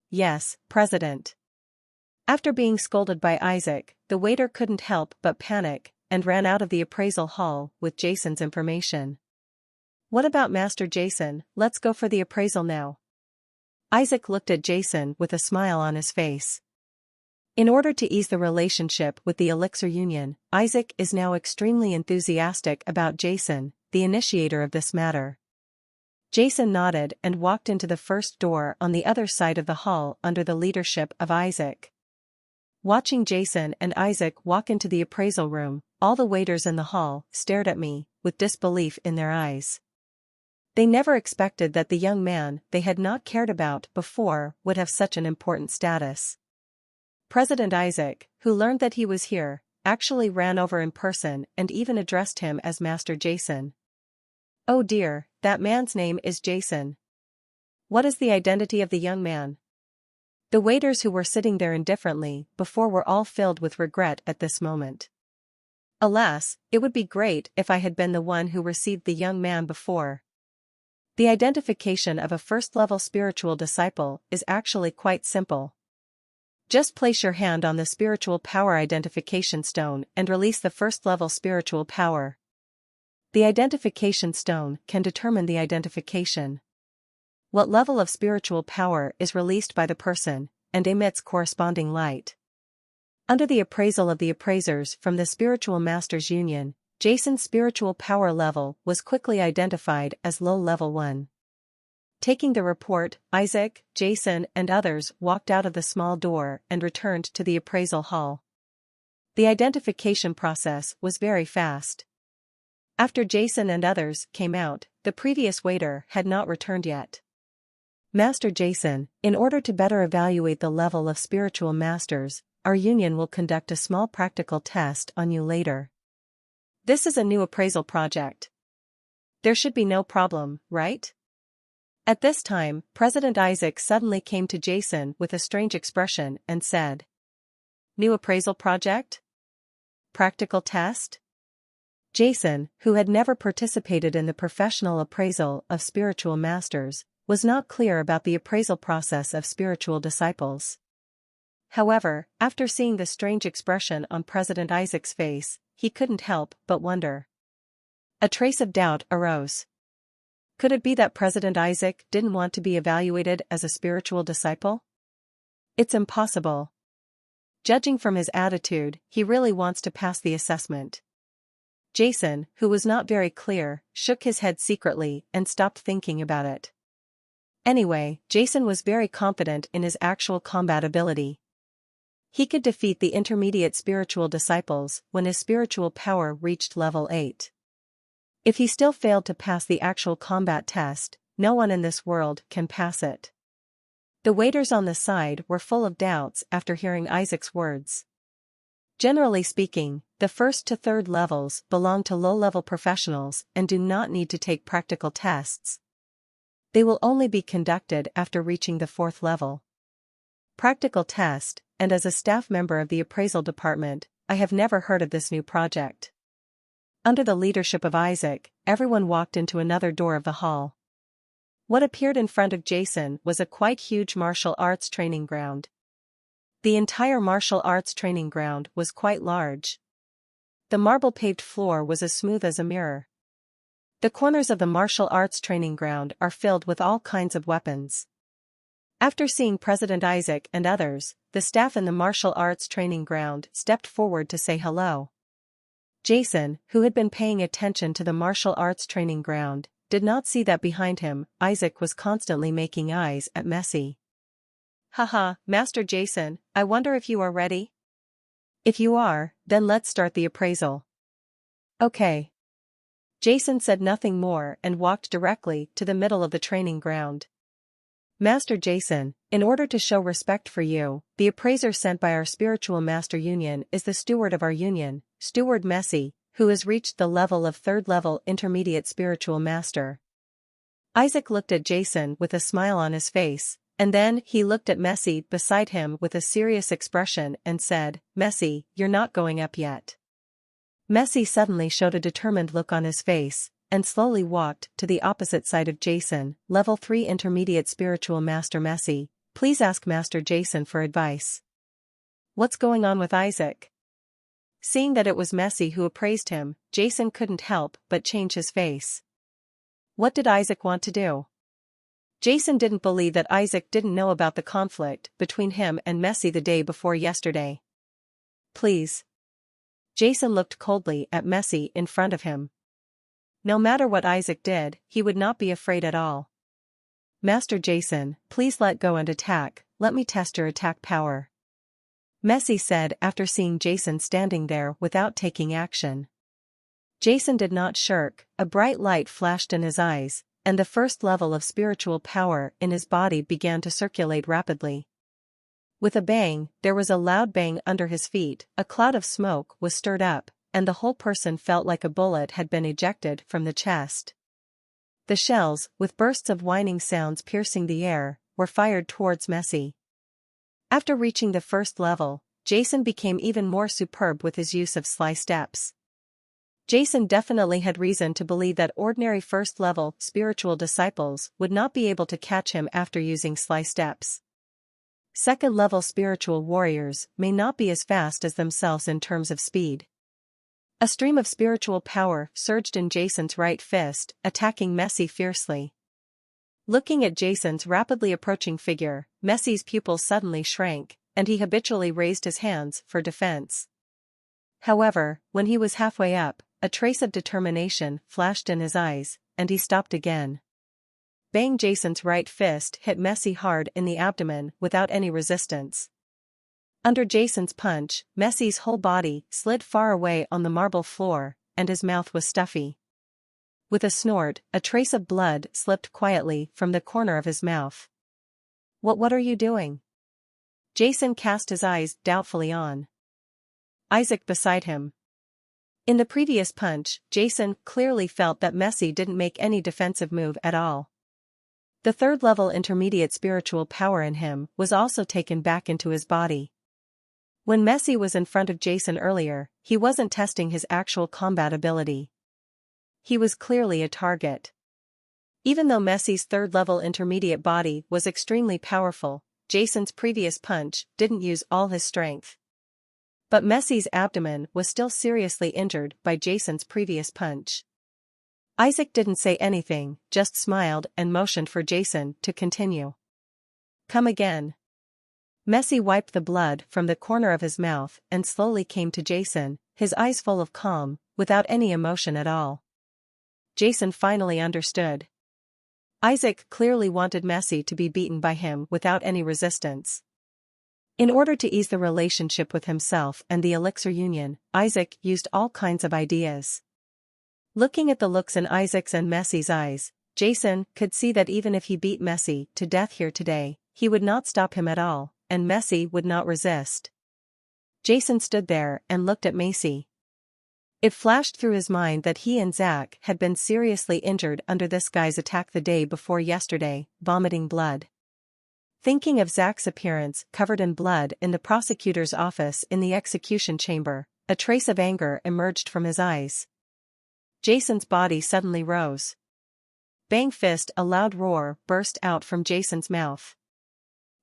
Yes, President. After being scolded by Isaac, the waiter couldn't help but panic, and ran out of the appraisal hall with Jason's information. What about Master Jason, let's go for the appraisal now. Isaac looked at Jason with a smile on his face. In order to ease the relationship with the Elixir Union, Isaac is now extremely enthusiastic about Jason, the initiator of this matter. Jason nodded and walked into the first door on the other side of the hall under the leadership of Isaac. Watching Jason and Isaac walk into the appraisal room, all the waiters in the hall stared at me, with disbelief in their eyes. They never expected that the young man they had not cared about before would have such an important status. President Isaac, who learned that he was here, actually ran over in person and even addressed him as Master Jason. Oh dear, that man's name is Jason. What is the identity of the young man? The waiters who were sitting there indifferently before were all filled with regret at this moment. Alas, it would be great if I had been the one who received the young man before. The identification of a first-level spiritual disciple is actually quite simple. Just place your hand on the spiritual power identification stone and release the first-level spiritual power. The identification stone can determine the identification. What level of spiritual power is released by the person, and emits corresponding light. Under the appraisal of the appraisers from the Spiritual Masters Union, Jason's spiritual power level was quickly identified as low level 1. Taking the report, Isaac, Jason and others walked out of the small door and returned to the appraisal hall. The identification process was very fast. After Jason and others came out, the previous waiter had not returned yet. Master Jason, in order to better evaluate the level of spiritual masters, our union will conduct a small practical test on you later. This is a new appraisal project. There should be no problem, right? At this time, President Isaac suddenly came to Jason with a strange expression and said, New appraisal project? Practical test? Jason, who had never participated in the professional appraisal of spiritual masters, was not clear about the appraisal process of spiritual disciples. However, after seeing the strange expression on President Isaac's face, he couldn't help but wonder. A trace of doubt arose. Could it be that President Isaac didn't want to be evaluated as a spiritual disciple? It's impossible. Judging from his attitude, he really wants to pass the assessment. Jason, who was not very clear, shook his head secretly and stopped thinking about it. Anyway, Jason was very confident in his actual combat ability. He could defeat the intermediate spiritual disciples when his spiritual power reached level 8. If he still failed to pass the actual combat test, no one in this world can pass it. The waiters on the side were full of doubts after hearing Isaac's words. Generally speaking, the first to third levels belong to low-level professionals and do not need to take practical tests. They will only be conducted after reaching the fourth level. Practical test, and as a staff member of the appraisal department, I have never heard of this new project. Under the leadership of Isaac, everyone walked into another door of the hall. What appeared in front of Jason was a quite huge martial arts training ground. The entire martial arts training ground was quite large. The marble-paved floor was as smooth as a mirror. The corners of the martial arts training ground are filled with all kinds of weapons. After seeing President Isaac and others, the staff in the martial arts training ground stepped forward to say hello. Jason, who had been paying attention to the martial arts training ground, did not see that behind him, Isaac was constantly making eyes at Messi. Haha, Master Jason, I wonder if you are ready? If you are, then let's start the appraisal. Okay. Jason said nothing more and walked directly to the middle of the training ground. Master Jason, in order to show respect for you, the appraiser sent by our spiritual master union is the steward of our union, Steward Messi, who has reached the level of third-level intermediate spiritual master. Isaac looked at Jason with a smile on his face, and then he looked at Messi beside him with a serious expression and said, Messi, you're not going up yet. Messi suddenly showed a determined look on his face, and slowly walked to the opposite side of Jason. Level 3 Intermediate Spiritual Master Messi, please ask Master Jason for advice. What's going on with Isaac? Seeing that it was Messi who appraised him, Jason couldn't help but change his face. What did Isaac want to do? Jason didn't believe that Isaac didn't know about the conflict between him and Messi the day before yesterday. Please. Jason looked coldly at Messi in front of him. No matter what Isaac did, he would not be afraid at all. Master Jason, please let go and attack, let me test your attack power. Messi said after seeing Jason standing there without taking action. Jason did not shirk, a bright light flashed in his eyes, and the first level of spiritual power in his body began to circulate rapidly. With a bang, there was a loud bang under his feet, a cloud of smoke was stirred up, and the whole person felt like a bullet had been ejected from the chest. The shells, with bursts of whining sounds piercing the air, were fired towards Messi. After reaching the first level, Jason became even more superb with his use of sly steps. Jason definitely had reason to believe that ordinary first-level spiritual disciples would not be able to catch him after using sly steps. Second-level spiritual warriors may not be as fast as themselves in terms of speed. A stream of spiritual power surged in Jason's right fist, attacking Messi fiercely. Looking at Jason's rapidly approaching figure, Messi's pupils suddenly shrank, and he habitually raised his hands for defense. However, when he was halfway up, a trace of determination flashed in his eyes, and he stopped again. Bang! Jason's right fist hit Messi hard in the abdomen without any resistance. Under Jason's punch, Messi's whole body slid far away on the marble floor, and his mouth was stuffy. With a snort, a trace of blood slipped quietly from the corner of his mouth. What are you doing? Jason cast his eyes doubtfully on Isaac beside him. In the previous punch, Jason clearly felt that Messi didn't make any defensive move at all. The third-level intermediate spiritual power in him was also taken back into his body. When Messi was in front of Jason earlier, he wasn't testing his actual combat ability. He was clearly a target. Even though Messi's third-level intermediate body was extremely powerful, Jason's previous punch didn't use all his strength. But Messi's abdomen was still seriously injured by Jason's previous punch. Isaac didn't say anything, just smiled and motioned for Jason to continue. Come again. Messi wiped the blood from the corner of his mouth and slowly came to Jason, his eyes full of calm, without any emotion at all. Jason finally understood. Isaac clearly wanted Messi to be beaten by him without any resistance. In order to ease the relationship with himself and the elixir union, Isaac used all kinds of ideas. Looking at the looks in Isaac's and Messi's eyes, Jason could see that even if he beat Messi to death here today, he would not stop him at all, and Messi would not resist. Jason stood there and looked at Messi. It flashed through his mind that he and Zach had been seriously injured under this guy's attack the day before yesterday, vomiting blood. Thinking of Zach's appearance covered in blood in the prosecutor's office in the execution chamber, a trace of anger emerged from his eyes. Jason's body suddenly rose. Bang fist! A loud roar burst out from Jason's mouth.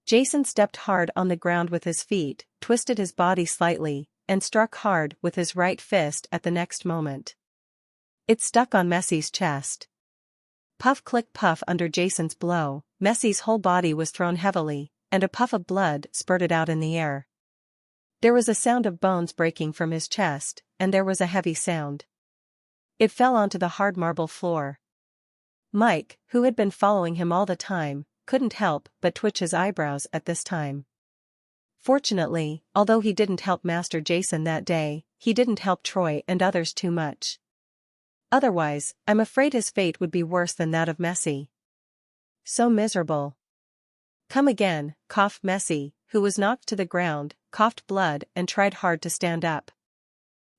Jason stepped hard on the ground with his feet, twisted his body slightly, and struck hard with his right fist at the next moment. It stuck on Messi's chest. Puff click puff under Jason's blow, Messi's whole body was thrown heavily, and a puff of blood spurted out in the air. There was a sound of bones breaking from his chest, and there was a heavy sound. It fell onto the hard marble floor. Mike, who had been following him all the time, couldn't help but twitch his eyebrows at this time. Fortunately, although he didn't help Master Jason that day, he didn't help Troy and others too much. Otherwise, I'm afraid his fate would be worse than that of Messi. So miserable. Come again, coughed Messi, who was knocked to the ground, coughed blood and tried hard to stand up.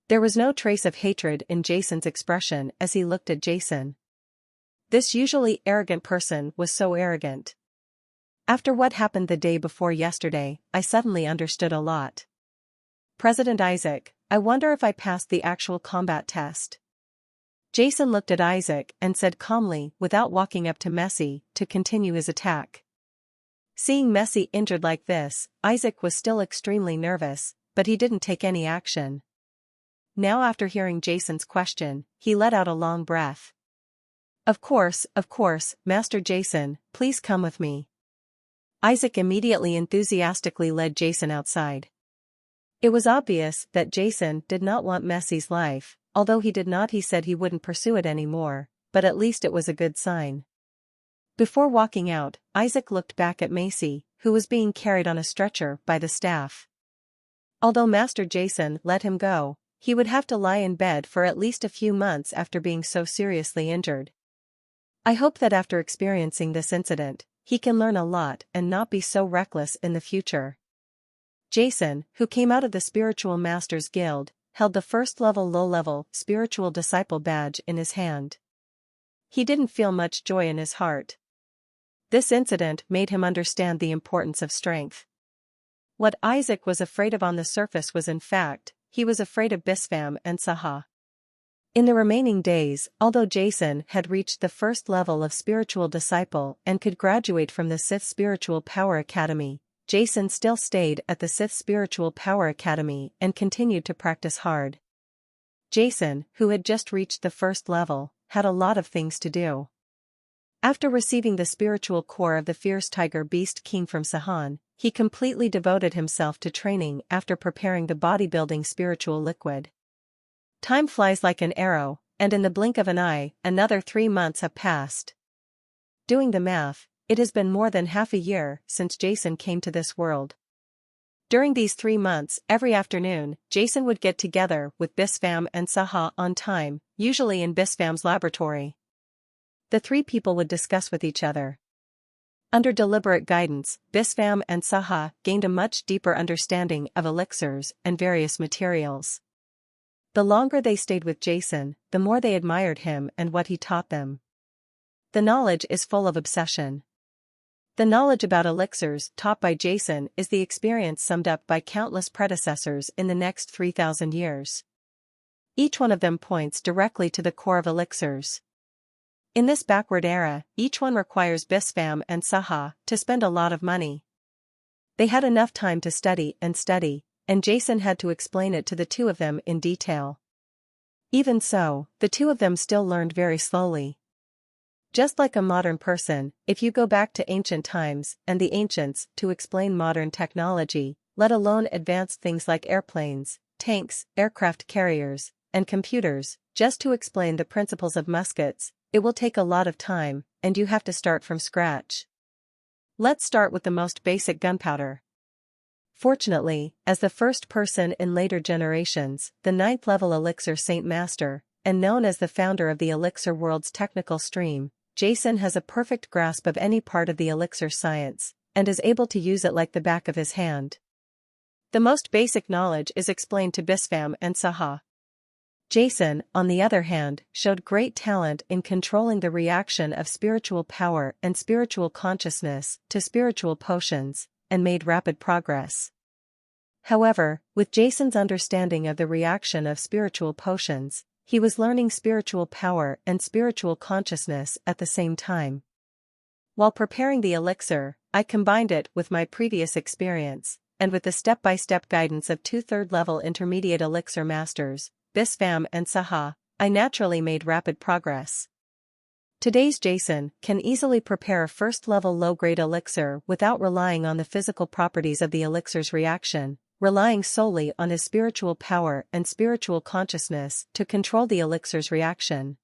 There was no trace of hatred in Jason's expression as he looked at Jason. This usually arrogant person was so arrogant. After what happened the day before yesterday, I suddenly understood a lot. President Isaac, I wonder if I passed the actual combat test. Jason looked at Isaac and said calmly, without walking up to Messi, to continue his attack. Seeing Messi injured like this, Isaac was still extremely nervous, but he didn't take any action. Now after hearing Jason's question, he let out a long breath. Of course, Master Jason, please come with me. Isaac immediately enthusiastically led Jason outside. It was obvious that Jason did not want Messi's life, although he said he wouldn't pursue it anymore, but at least it was a good sign. Before walking out, Isaac looked back at Messi, who was being carried on a stretcher by the staff. Although Master Jason let him go, he would have to lie in bed for at least a few months after being so seriously injured. I hope that after experiencing this incident, he can learn a lot and not be so reckless in the future. Jason, who came out of the Spiritual Masters Guild, held the first-level low-level spiritual disciple badge in his hand. He didn't feel much joy in his heart. This incident made him understand the importance of strength. What Isaac was afraid of on the surface was in fact, he was afraid of Bispham and Saha. In the remaining days, although Jason had reached the first level of spiritual disciple and could graduate from the Sith Spiritual Power Academy, Jason still stayed at the Sith Spiritual Power Academy and continued to practice hard. Jason, who had just reached the first level, had a lot of things to do. After receiving the spiritual core of the fierce tiger beast king from Sahan, he completely devoted himself to training after preparing the bodybuilding spiritual liquid. Time flies like an arrow, and in the blink of an eye, another 3 months have passed. Doing the math, it has been more than half a year since Jason came to this world. During these 3 months, every afternoon, Jason would get together with Bispham and Saha on time, usually in Bispham's laboratory. The 3 people would discuss with each other. Under deliberate guidance, Bispham and Saha gained a much deeper understanding of elixirs and various materials. The longer they stayed with Jason, the more they admired him and what he taught them. The knowledge is full of obsession. The knowledge about elixirs taught by Jason is the experience summed up by countless predecessors in the next 3,000 years. Each one of them points directly to the core of elixirs. In this backward era, each one requires Bispham and Saha to spend a lot of money. They had enough time to study, and Jason had to explain it to the 2 of them in detail. Even so, the 2 of them still learned very slowly. Just like a modern person, if you go back to ancient times and the ancients to explain modern technology, let alone advanced things like airplanes, tanks, aircraft carriers, and computers, just to explain the principles of muskets, it will take a lot of time, and you have to start from scratch. Let's start with the most basic gunpowder. Fortunately, as the first person in later generations, the 9th level elixir Saint Master, and known as the founder of the elixir world's technical stream, Jason has a perfect grasp of any part of the elixir science, and is able to use it like the back of his hand. The most basic knowledge is explained to Bispham and Saha. Jason, on the other hand, showed great talent in controlling the reaction of spiritual power and spiritual consciousness to spiritual potions, and made rapid progress. However, with Jason's understanding of the reaction of spiritual potions, he was learning spiritual power and spiritual consciousness at the same time. While preparing the elixir, I combined it with my previous experience, and with the step-by-step guidance of two third-level intermediate elixir masters, Bispham and Saha, I naturally made rapid progress. Today's Jason can easily prepare a first-level low-grade elixir without relying on the physical properties of the elixir's reaction, relying solely on his spiritual power and spiritual consciousness to control the elixir's reaction.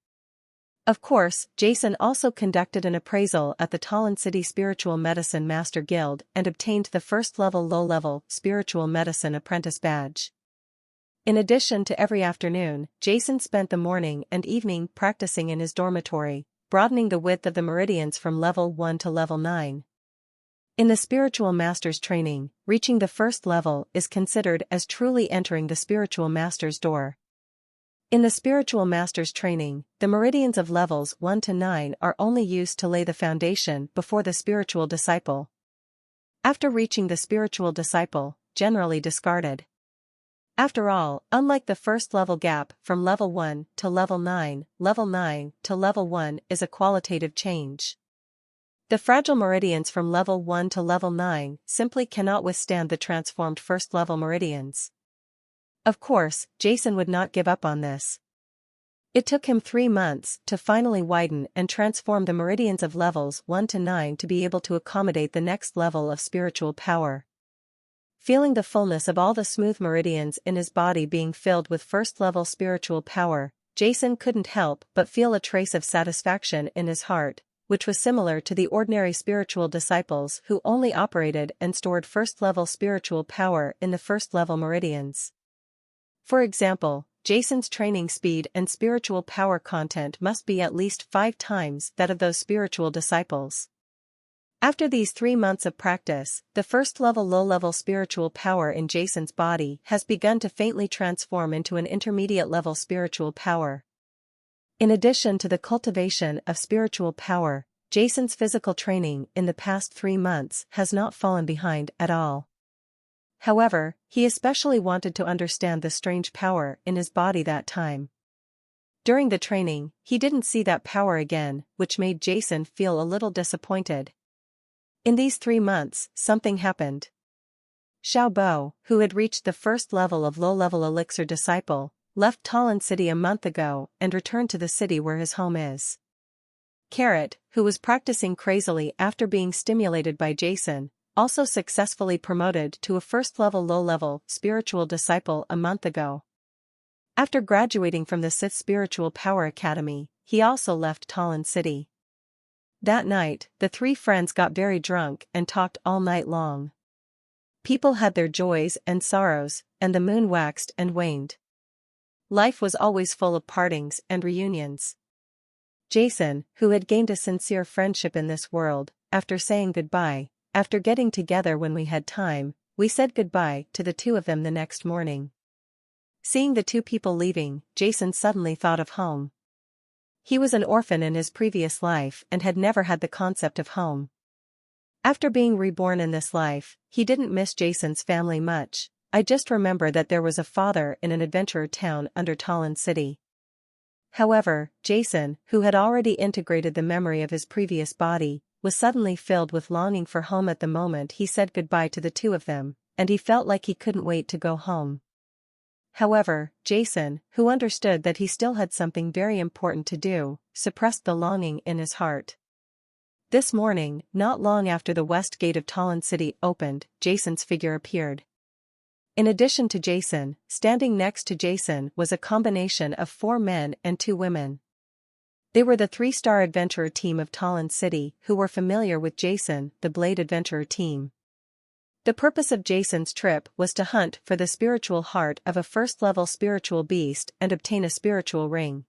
Of course, Jason also conducted an appraisal at the Talon City Spiritual Medicine Master Guild and obtained the first-level low-level Spiritual Medicine Apprentice badge. In addition to every afternoon, Jason spent the morning and evening practicing in his dormitory, broadening the width of the meridians from level 1 to level 9. In the spiritual master's training, reaching the first level is considered as truly entering the spiritual master's door. In the spiritual master's training, the meridians of levels 1 to 9 are only used to lay the foundation before the spiritual disciple. After reaching the spiritual disciple, generally discarded. After all, unlike the first level gap from level 1 to level 9 to level 1 is a qualitative change. The fragile meridians from level 1 to level 9 simply cannot withstand the transformed first level meridians. Of course, Jason would not give up on this. It took him 3 months to finally widen and transform the meridians of levels 1 to 9 to be able to accommodate the next level of spiritual power. Feeling the fullness of all the smooth meridians in his body being filled with first-level spiritual power, Jason couldn't help but feel a trace of satisfaction in his heart, which was similar to the ordinary spiritual disciples who only operated and stored first-level spiritual power in the first-level meridians. For example, Jason's training speed and spiritual power content must be at least 5 times that of those spiritual disciples. After these 3 months of practice, the first-level low-level spiritual power in Jason's body has begun to faintly transform into an intermediate-level spiritual power. In addition to the cultivation of spiritual power, Jason's physical training in the past 3 months has not fallen behind at all. However, he especially wanted to understand the strange power in his body that time. During the training, he didn't see that power again, which made Jason feel a little disappointed. In these 3 months, something happened. Xiao Bo, who had reached the first level of low-level elixir disciple, left Talon City a month ago and returned to the city where his home is. Carrot, who was practicing crazily after being stimulated by Jason, also successfully promoted to a first-level low-level spiritual disciple a month ago. After graduating from the Sith Spiritual Power Academy, he also left Talon City. That night, the 3 friends got very drunk and talked all night long. People had their joys and sorrows, and the moon waxed and waned. Life was always full of partings and reunions. Jason, who had gained a sincere friendship in this world, after saying goodbye, after getting together when we had time, we said goodbye to the 2 of them the next morning. Seeing the 2 people leaving, Jason suddenly thought of home. He was an orphan in his previous life and had never had the concept of home. After being reborn in this life, he didn't miss Jason's family much. I just remember that there was a father in an adventurer town under Talon City. However, Jason, who had already integrated the memory of his previous body, was suddenly filled with longing for home at the moment he said goodbye to the 2 of them, and he felt like he couldn't wait to go home. However, Jason, who understood that he still had something very important to do, suppressed the longing in his heart. This morning, not long after the west gate of Talon City opened, Jason's figure appeared. In addition to Jason, standing next to Jason was a combination of 4 men and 2 women. They were the 3-star adventurer team of Talon City who were familiar with Jason, the Blade Adventurer team. The purpose of Jason's trip was to hunt for the spiritual heart of a first-level spiritual beast and obtain a spiritual ring.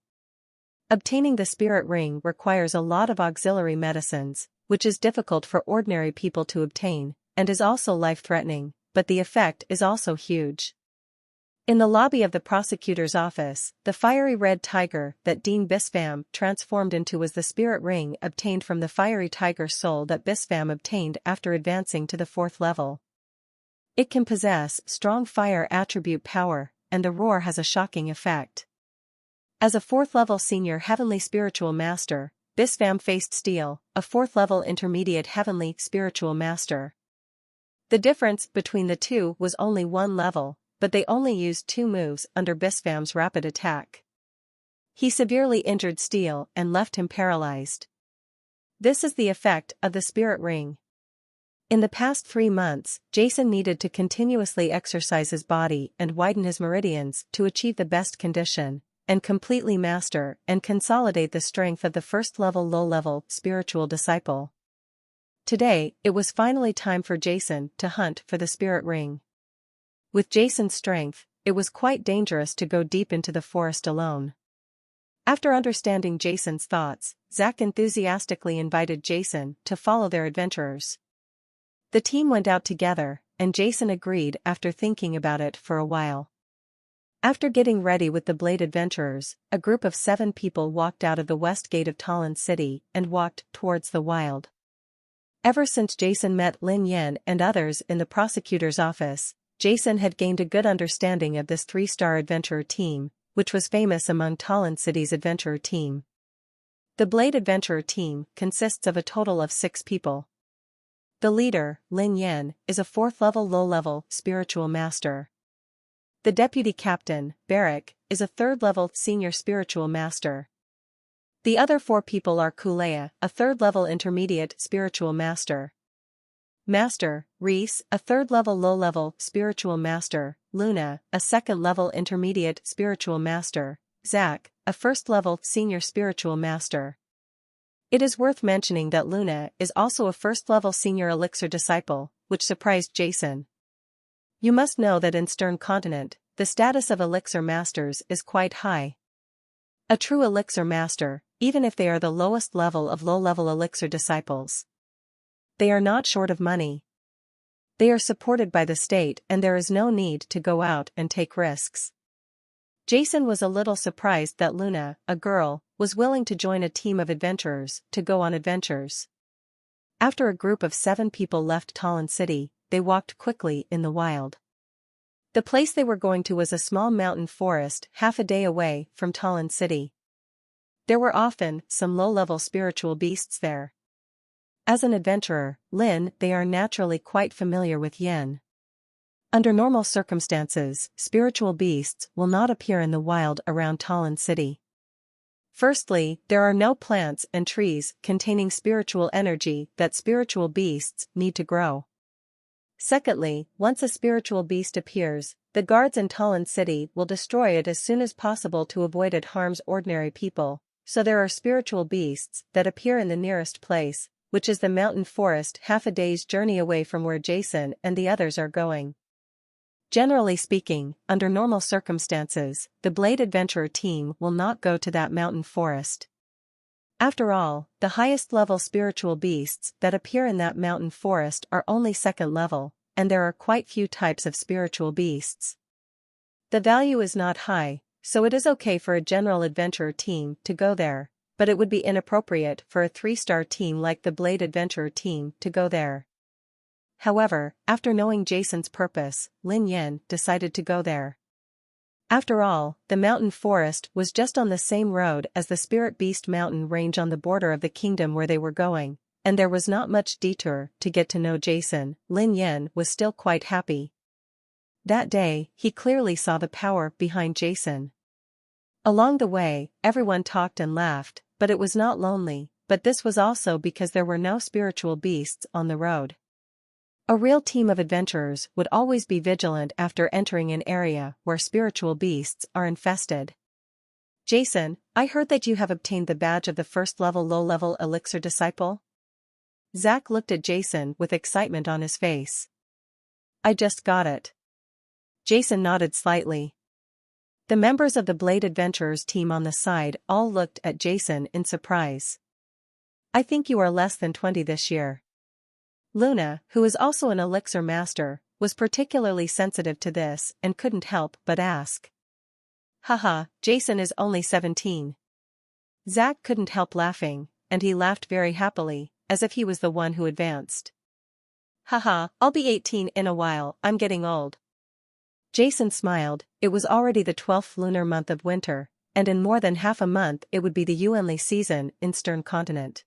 Obtaining the spirit ring requires a lot of auxiliary medicines, which is difficult for ordinary people to obtain, and is also life-threatening, but the effect is also huge. In the lobby of the prosecutor's office, the fiery red tiger that Dean Bispham transformed into was the spirit ring obtained from the fiery tiger soul that Bispham obtained after advancing to the 4th level. It can possess strong fire attribute power, and the roar has a shocking effect. As a 4th level senior heavenly spiritual master, Bispham faced Steel, a 4th level intermediate heavenly spiritual master. The difference between the two was only 1 level, but they only used 2 moves under Bispham's rapid attack. He severely injured Steel and left him paralyzed. This is the effect of the spirit ring. In the past 3 months, Jason needed to continuously exercise his body and widen his meridians to achieve the best condition, and completely master and consolidate the strength of the 1st level low-level spiritual disciple. Today, it was finally time for Jason to hunt for the spirit ring. With Jason's strength, it was quite dangerous to go deep into the forest alone. After understanding Jason's thoughts, Zack enthusiastically invited Jason to follow their adventurers. The team went out together, and Jason agreed after thinking about it for a while. After getting ready with the Blade adventurers, a group of 7 people walked out of the west gate of Talon City and walked towards the wild. Ever since Jason met Lin Yen and others in the prosecutor's office, Jason had gained a good understanding of this 3-star adventurer team, which was famous among Talon City's adventurer team. The Blade adventurer team consists of a total of 6 people. The leader, Lin Yen, is a 4th level low-level spiritual master. The deputy captain, Barbaric, is a 3rd level senior spiritual master. The other 4 people are Kulea, a 3rd level intermediate spiritual master. Master, Reese, a 3rd level low-level spiritual master, Luna, a 2nd level intermediate spiritual master, Zack, a 1st level senior spiritual master. It is worth mentioning that Luna is also a 1st level senior elixir disciple, which surprised Jason. You must know that in Stern Continent, the status of elixir masters is quite high. A true elixir master, even if they are the lowest level of low-level elixir disciples, they are not short of money. They are supported by the state and there is no need to go out and take risks. Jason was a little surprised that Luna, a girl, was willing to join a team of adventurers to go on adventures. After a group of 7 people left Talon City, they walked quickly in the wild. The place they were going to was a small mountain forest half a day away from Talon City. There were often some low-level spiritual beasts there. As an adventurer, they are naturally quite familiar with Yen. Under normal circumstances, spiritual beasts will not appear in the wild around Talon City. Firstly, there are no plants and trees containing spiritual energy that spiritual beasts need to grow. Secondly, once a spiritual beast appears, the guards in Talon City will destroy it as soon as possible to avoid it harms ordinary people, so there are spiritual beasts that appear in the nearest place, which is the mountain forest half a day's journey away from where Jason and the others are going. Generally speaking, under normal circumstances, the Blade Adventurer team will not go to that mountain forest. After all, the highest level spiritual beasts that appear in that mountain forest are only 2nd level, and there are quite few types of spiritual beasts. The value is not high, so it is okay for a general adventurer team to go there, but it would be inappropriate for a 3-star team like the Blade Adventurer team to go there. However, after knowing Jason's purpose, Lin Yen decided to go there. After all, the mountain forest was just on the same road as the Spirit Beast mountain range on the border of the kingdom where they were going, and there was not much detour to get to know Jason. Lin Yen was still quite happy. That day, he clearly saw the power behind Jason. Along the way, everyone talked and laughed, but it was not lonely, but this was also because there were no spiritual beasts on the road. A real team of adventurers would always be vigilant after entering an area where spiritual beasts are infested. Jason, I heard that you have obtained the badge of the 1st level low-level elixir disciple? Zack looked at Jason with excitement on his face. I just got it. Jason nodded slightly. The members of the Blade Adventurers team on the side all looked at Jason in surprise. I think you are less than 20 this year. Luna, who is also an elixir master, was particularly sensitive to this and couldn't help but ask. Haha, Jason is only 17. Zack couldn't help laughing, and he laughed very happily, as if he was the one who advanced. Haha, I'll be 18 in a while, I'm getting old. Jason smiled. It was already the 12th lunar month of winter, and in more than half a month it would be the Yuanli season in Stern Continent.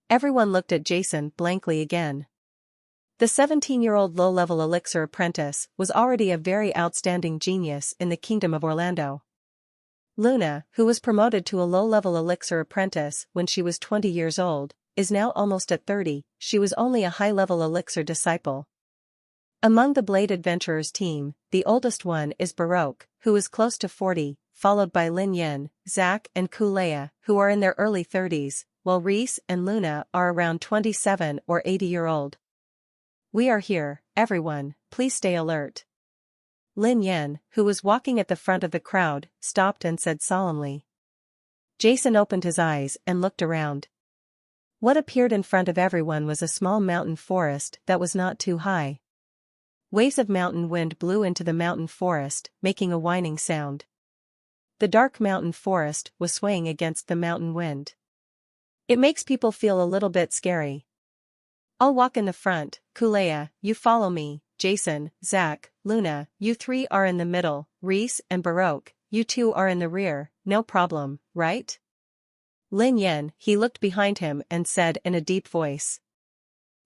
Everyone looked at Jason blankly again. The 17-year-old low-level elixir apprentice was already a very outstanding genius in the Kingdom of Orlando. Luna, who was promoted to a low-level elixir apprentice when she was 20 years old, is now almost at 30, she was only a high-level elixir disciple. Among the Blade Adventurers team, the oldest one is Baroque, who is close to 40, followed by Lin Yen, Zack and Kulea, who are in their early 30s, while Reese and Luna are around 27 or 80-year-old. We are here, everyone, please stay alert. Lin Yen, who was walking at the front of the crowd, stopped and said solemnly. Jason opened his eyes and looked around. What appeared in front of everyone was a small mountain forest that was not too high. Waves of mountain wind blew into the mountain forest, making a whining sound. The dark mountain forest was swaying against the mountain wind. It makes people feel a little bit scary. I'll walk in the front, Kulea, you follow me, Jason, Zack, Luna, you three are in the middle, Reese and Baroque, you two are in the rear, no problem, right? Lin Yen, he looked behind him and said in a deep voice.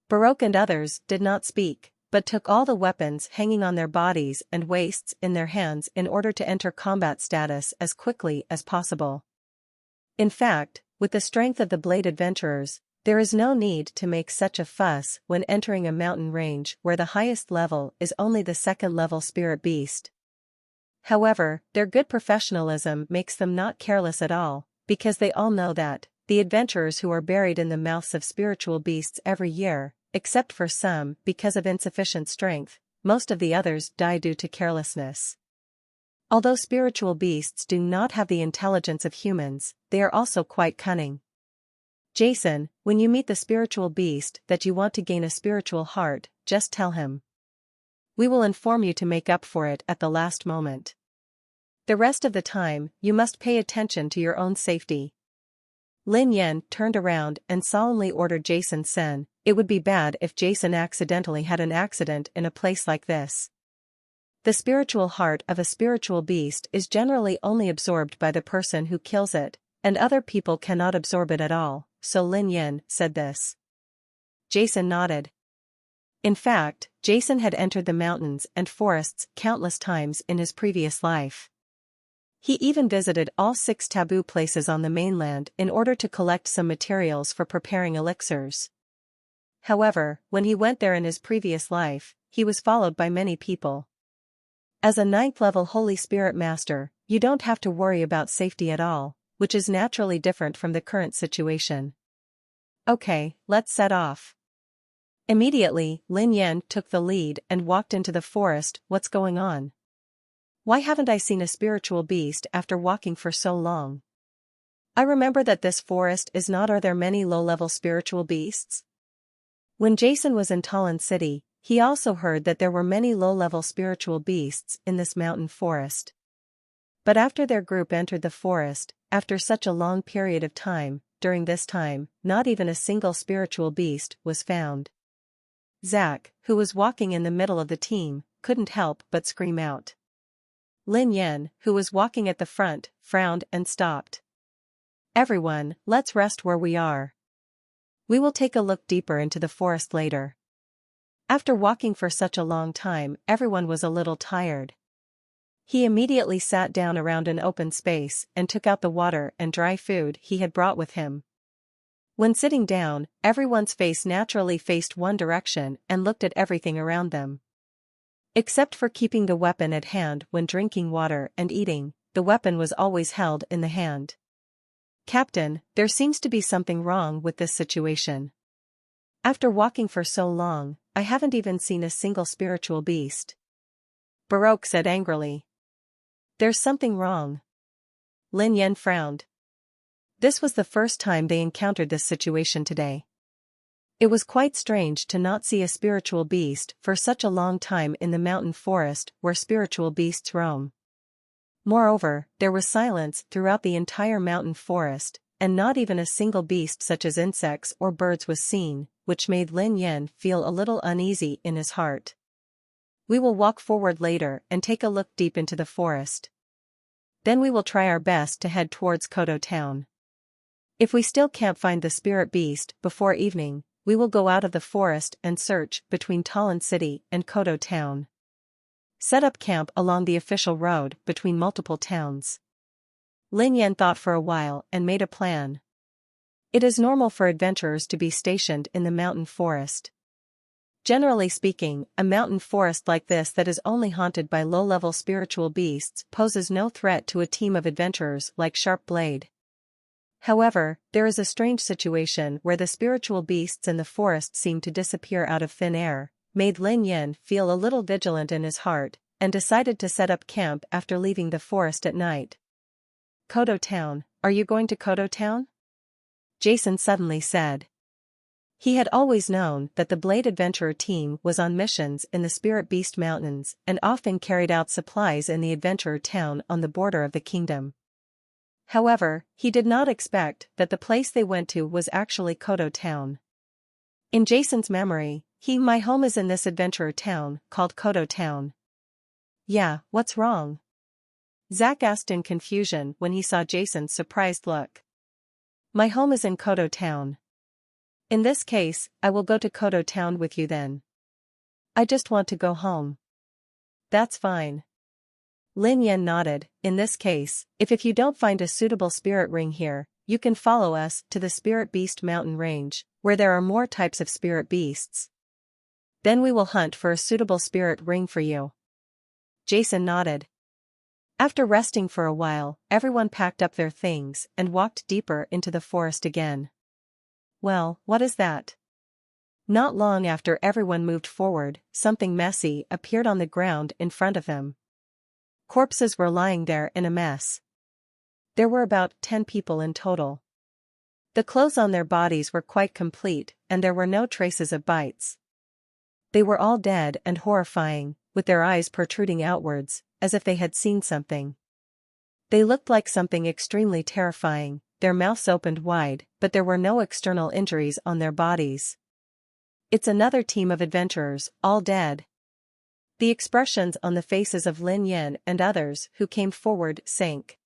Baroque and others did not speak, but took all the weapons hanging on their bodies and waists in their hands in order to enter combat status as quickly as possible. In fact, with the strength of the Blade Adventurers, there is no need to make such a fuss when entering a mountain range where the highest level is only the second-level spirit beast. However, their good professionalism makes them not careless at all, because they all know that, the adventurers who are buried in the mouths of spiritual beasts every year, except for some because of insufficient strength, most of the others die due to carelessness. Although spiritual beasts do not have the intelligence of humans, they are also quite cunning. Jason, when you meet the spiritual beast that you want to gain a spiritual heart, just tell him. We will inform you to make up for it at the last moment. The rest of the time, you must pay attention to your own safety. Lin Yen turned around and solemnly ordered Jason Sen. It would be bad if Jason accidentally had an accident in a place like this. The spiritual heart of a spiritual beast is generally only absorbed by the person who kills it, and other people cannot absorb it at all, so Lin Yen said this. Jason nodded. In fact, Jason had entered the mountains and forests countless times in his previous life. He even visited all 6 taboo places on the mainland in order to collect some materials for preparing elixirs. However, when he went there in his previous life, he was followed by many people. As a 9th-level Holy Spirit Master, you don't have to worry about safety at all, which is naturally different from the current situation. Okay, let's set off. Immediately, Lin Yen took the lead and walked into the forest. What's going on? Why haven't I seen a spiritual beast after walking for so long? I remember that this forest is not. Are there many low-level spiritual beasts? When Jason was in Talon City, he also heard that there were many low-level spiritual beasts in this mountain forest. But after their group entered the forest, after such a long period of time, during this time, not even a single spiritual beast was found. Zack, who was walking in the middle of the team, couldn't help but scream out. Lin Yen, who was walking at the front, frowned and stopped. Everyone, let's rest where we are. We will take a look deeper into the forest later. After walking for such a long time, everyone was a little tired. He immediately sat down around an open space and took out the water and dry food he had brought with him. When sitting down, everyone's face naturally faced one direction and looked at everything around them. Except for keeping the weapon at hand when drinking water and eating, the weapon was always held in the hand. Captain, there seems to be something wrong with this situation. After walking for so long, I haven't even seen a single spiritual beast. Baroque said angrily. There's something wrong. Lin Yan frowned. This was the first time they encountered this situation today. It was quite strange to not see a spiritual beast for such a long time in the mountain forest where spiritual beasts roam. Moreover, there was silence throughout the entire mountain forest, and not even a single beast such as insects or birds was seen, which made Lin Yan feel a little uneasy in his heart. We will walk forward later and take a look deep into the forest. Then we will try our best to head towards Kodo town. If we still can't find the spirit beast before evening, we will go out of the forest and search between Talon City and Kodo town. Set up camp along the official road between multiple towns. Lin Yan thought for a while and made a plan. It is normal for adventurers to be stationed in the mountain forest. Generally speaking, a mountain forest like this that is only haunted by low-level spiritual beasts poses no threat to a team of adventurers like Sharp Blade. However, there is a strange situation where the spiritual beasts in the forest seem to disappear out of thin air, made Lin Yan feel a little vigilant in his heart, and decided to set up camp after leaving the forest at night. Kodo town, are you going to Kodo town? Jason suddenly said. He had always known that the Blade Adventurer team was on missions in the Spirit Beast Mountains and often carried out supplies in the Adventurer town on the border of the kingdom. However, he did not expect that the place they went to was actually Kodo town. In Jason's memory, my home is in this adventurer town called Kodo town. Yeah, what's wrong? Zack asked in confusion when he saw Jason's surprised look. My home is in Kodo town. In this case, I will go to Kodo town with you then. I just want to go home. That's fine. Lin Yan nodded. In this case, if you don't find a suitable spirit ring here, you can follow us to the Spirit Beast Mountain Range, where there are more types of spirit beasts. Then we will hunt for a suitable spirit ring for you. Jason nodded. After resting for a while, everyone packed up their things and walked deeper into the forest again. Well, what is that? Not long after everyone moved forward, something messy appeared on the ground in front of them. Corpses were lying there in a mess. There were about 10 people in total. The clothes on their bodies were quite complete, and there were no traces of bites. They were all dead and horrifying, with their eyes protruding outwards, as if they had seen something. They looked like something extremely terrifying, their mouths opened wide, but there were no external injuries on their bodies. It's another team of adventurers, all dead. The expressions on the faces of Lin Yan and others who came forward sank.